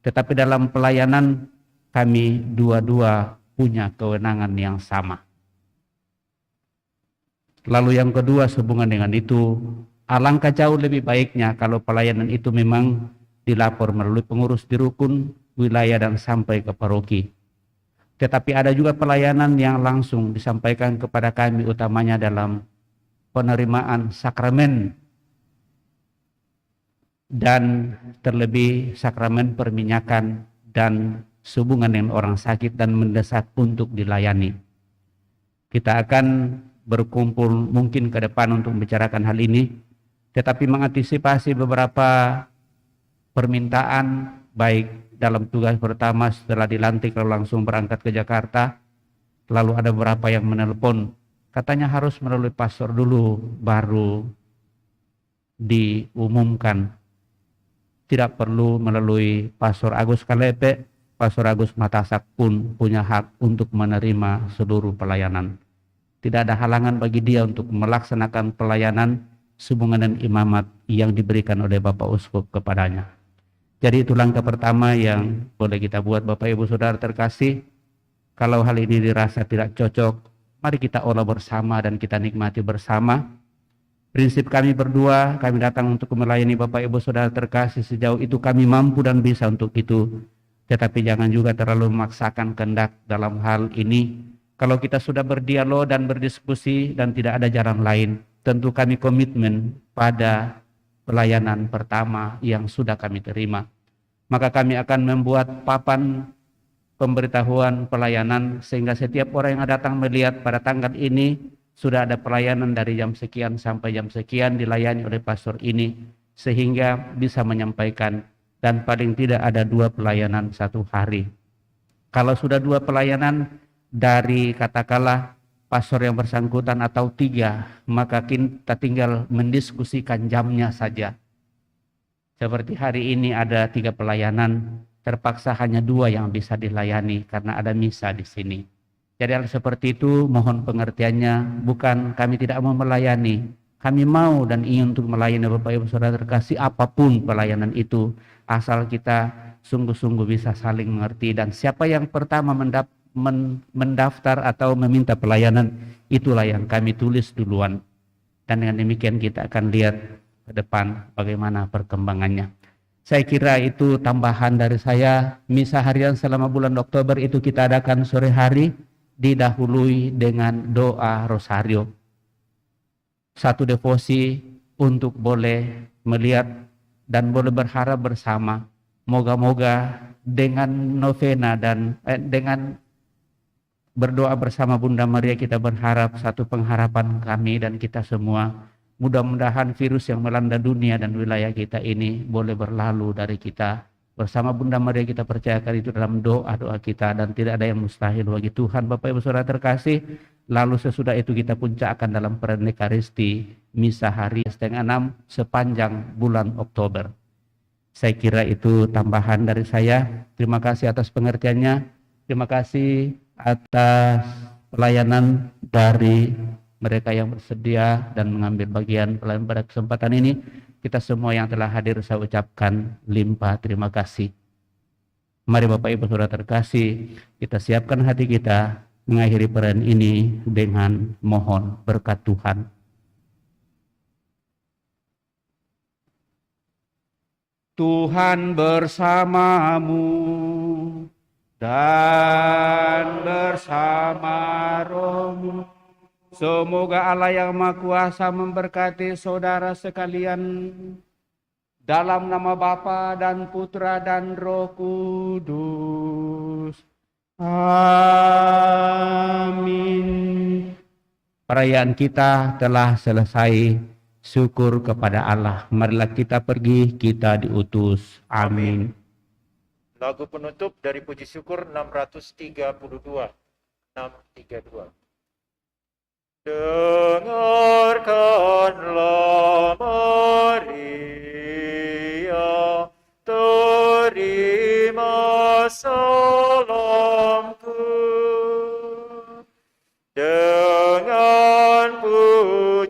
Tetapi dalam pelayanan kami dua-dua punya kewenangan yang sama. Lalu yang kedua sehubungan dengan itu, alangkah jauh lebih baiknya kalau pelayanan itu memang dilapor melalui pengurus di rukun wilayah dan sampai ke paroki. Tetapi ada juga pelayanan yang langsung disampaikan kepada kami, utamanya dalam penerimaan sakramen dan terlebih sakramen perminyakan dan sehubungan dengan orang sakit dan mendesak untuk dilayani. Kita akan berkumpul mungkin ke depan untuk membicarakan hal ini, tetapi mengantisipasi beberapa permintaan, baik dalam tugas pertama setelah dilantik lalu langsung berangkat ke Jakarta. Lalu ada beberapa yang menelpon, katanya harus melalui pastor dulu baru diumumkan. Tidak perlu melalui Pastor Agus Kalepe, Pastor Agus Matasak pun punya hak untuk menerima seluruh pelayanan. Tidak ada halangan bagi dia untuk melaksanakan pelayanan sehubungan dengan imamat yang diberikan oleh Bapak Uskup kepadanya. Jadi itu langkah pertama yang boleh kita buat, Bapak Ibu Saudara terkasih. Kalau hal ini dirasa tidak cocok, mari kita olah bersama dan kita nikmati bersama. Prinsip kami berdua, kami datang untuk melayani Bapak Ibu Saudara terkasih sejauh itu kami mampu dan bisa untuk itu. Tetapi jangan juga terlalu memaksakan kehendak dalam hal ini. Kalau kita sudah berdialog dan berdiskusi dan tidak ada jalan lain, tentu kami komitmen pada pelayanan pertama yang sudah kami terima. Maka kami akan membuat papan pemberitahuan pelayanan sehingga setiap orang yang datang melihat pada tanggal ini sudah ada pelayanan dari jam sekian sampai jam sekian dilayani oleh pastor ini, sehingga bisa menyampaikan dan paling tidak ada 2 pelayanan satu hari. Kalau sudah 2 pelayanan dari katakanlah pastor yang bersangkutan atau 3, maka kita tinggal mendiskusikan jamnya saja. Seperti hari ini ada 3 pelayanan, terpaksa hanya 2 yang bisa dilayani karena ada misa di sini. Jadi hal seperti itu mohon pengertiannya, bukan kami tidak mau melayani. Kami mau dan ingin untuk melayani Bapak Ibu Saudara terkasih apapun pelayanan itu, asal kita sungguh-sungguh bisa saling mengerti. Dan siapa yang pertama mendaftar atau meminta pelayanan, itulah yang kami tulis duluan. Dan dengan demikian kita akan lihat ke depan bagaimana perkembangannya. Saya kira itu tambahan dari saya. Misa harian selama bulan Oktober itu kita adakan sore hari, didahului dengan doa rosario. Satu devosi untuk boleh melihat dan boleh berharap bersama. Moga-moga dengan novena dan dengan berdoa bersama Bunda Maria kita berharap satu pengharapan kami dan kita semua. Mudah-mudahan virus yang melanda dunia dan wilayah kita ini boleh berlalu dari kita. Bersama Bunda Maria kita percayakan itu dalam doa-doa kita dan tidak ada yang mustahil bagi Tuhan. Bapak Ibu Saudara terkasih, lalu sesudah itu kita puncakkan dalam peran Ekaristi misa hari 5:30 sepanjang bulan Oktober. Saya kira itu tambahan dari saya. Terima kasih atas pengertiannya. Terima kasih atas pelayanan dari mereka yang bersedia dan mengambil bagian pelayanan pada kesempatan ini. Kita semua yang telah hadir saya ucapkan limpah terima kasih. Mari Bapak Ibu Saudara terkasih, kita siapkan hati kita mengakhiri peran ini dengan mohon berkat Tuhan. Tuhan bersamamu dan bersama rohmu. Semoga Allah yang Maha Kuasa memberkati saudara sekalian dalam nama Bapa dan Putra dan Roh Kudus. Amin. Perayaan kita telah selesai. Syukur kepada Allah. Marilah kita pergi, kita diutus. Amin. Lagu penutup dari puji syukur 632. 632. Dengarkanlah Maria, terima salamku. Dengan pujian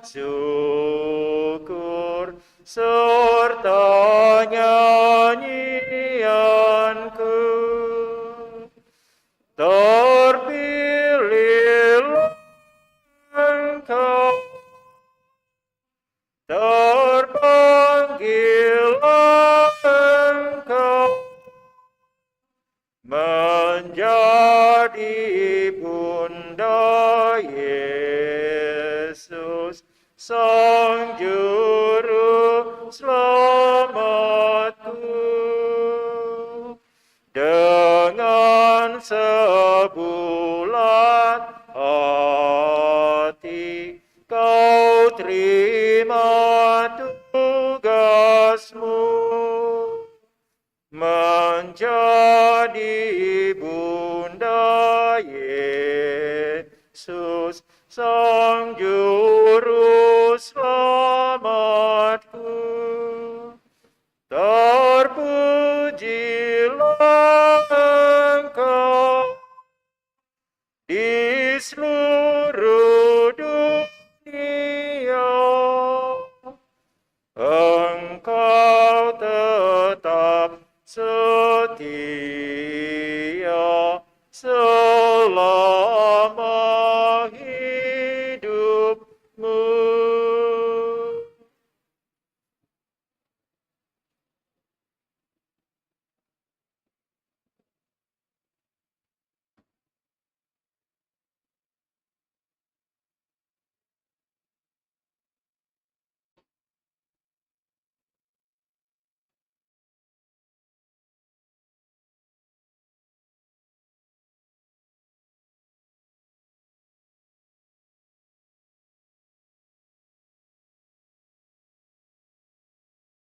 syukur serta nyanyianku, terpilih engkau, terpanggil engkau menjadi Bunda Yesus, Sang Juru Selamatku. Dengan sebulat hati kau terima tugasmu menjadi Bunda Yesus, Sang Juru Selamat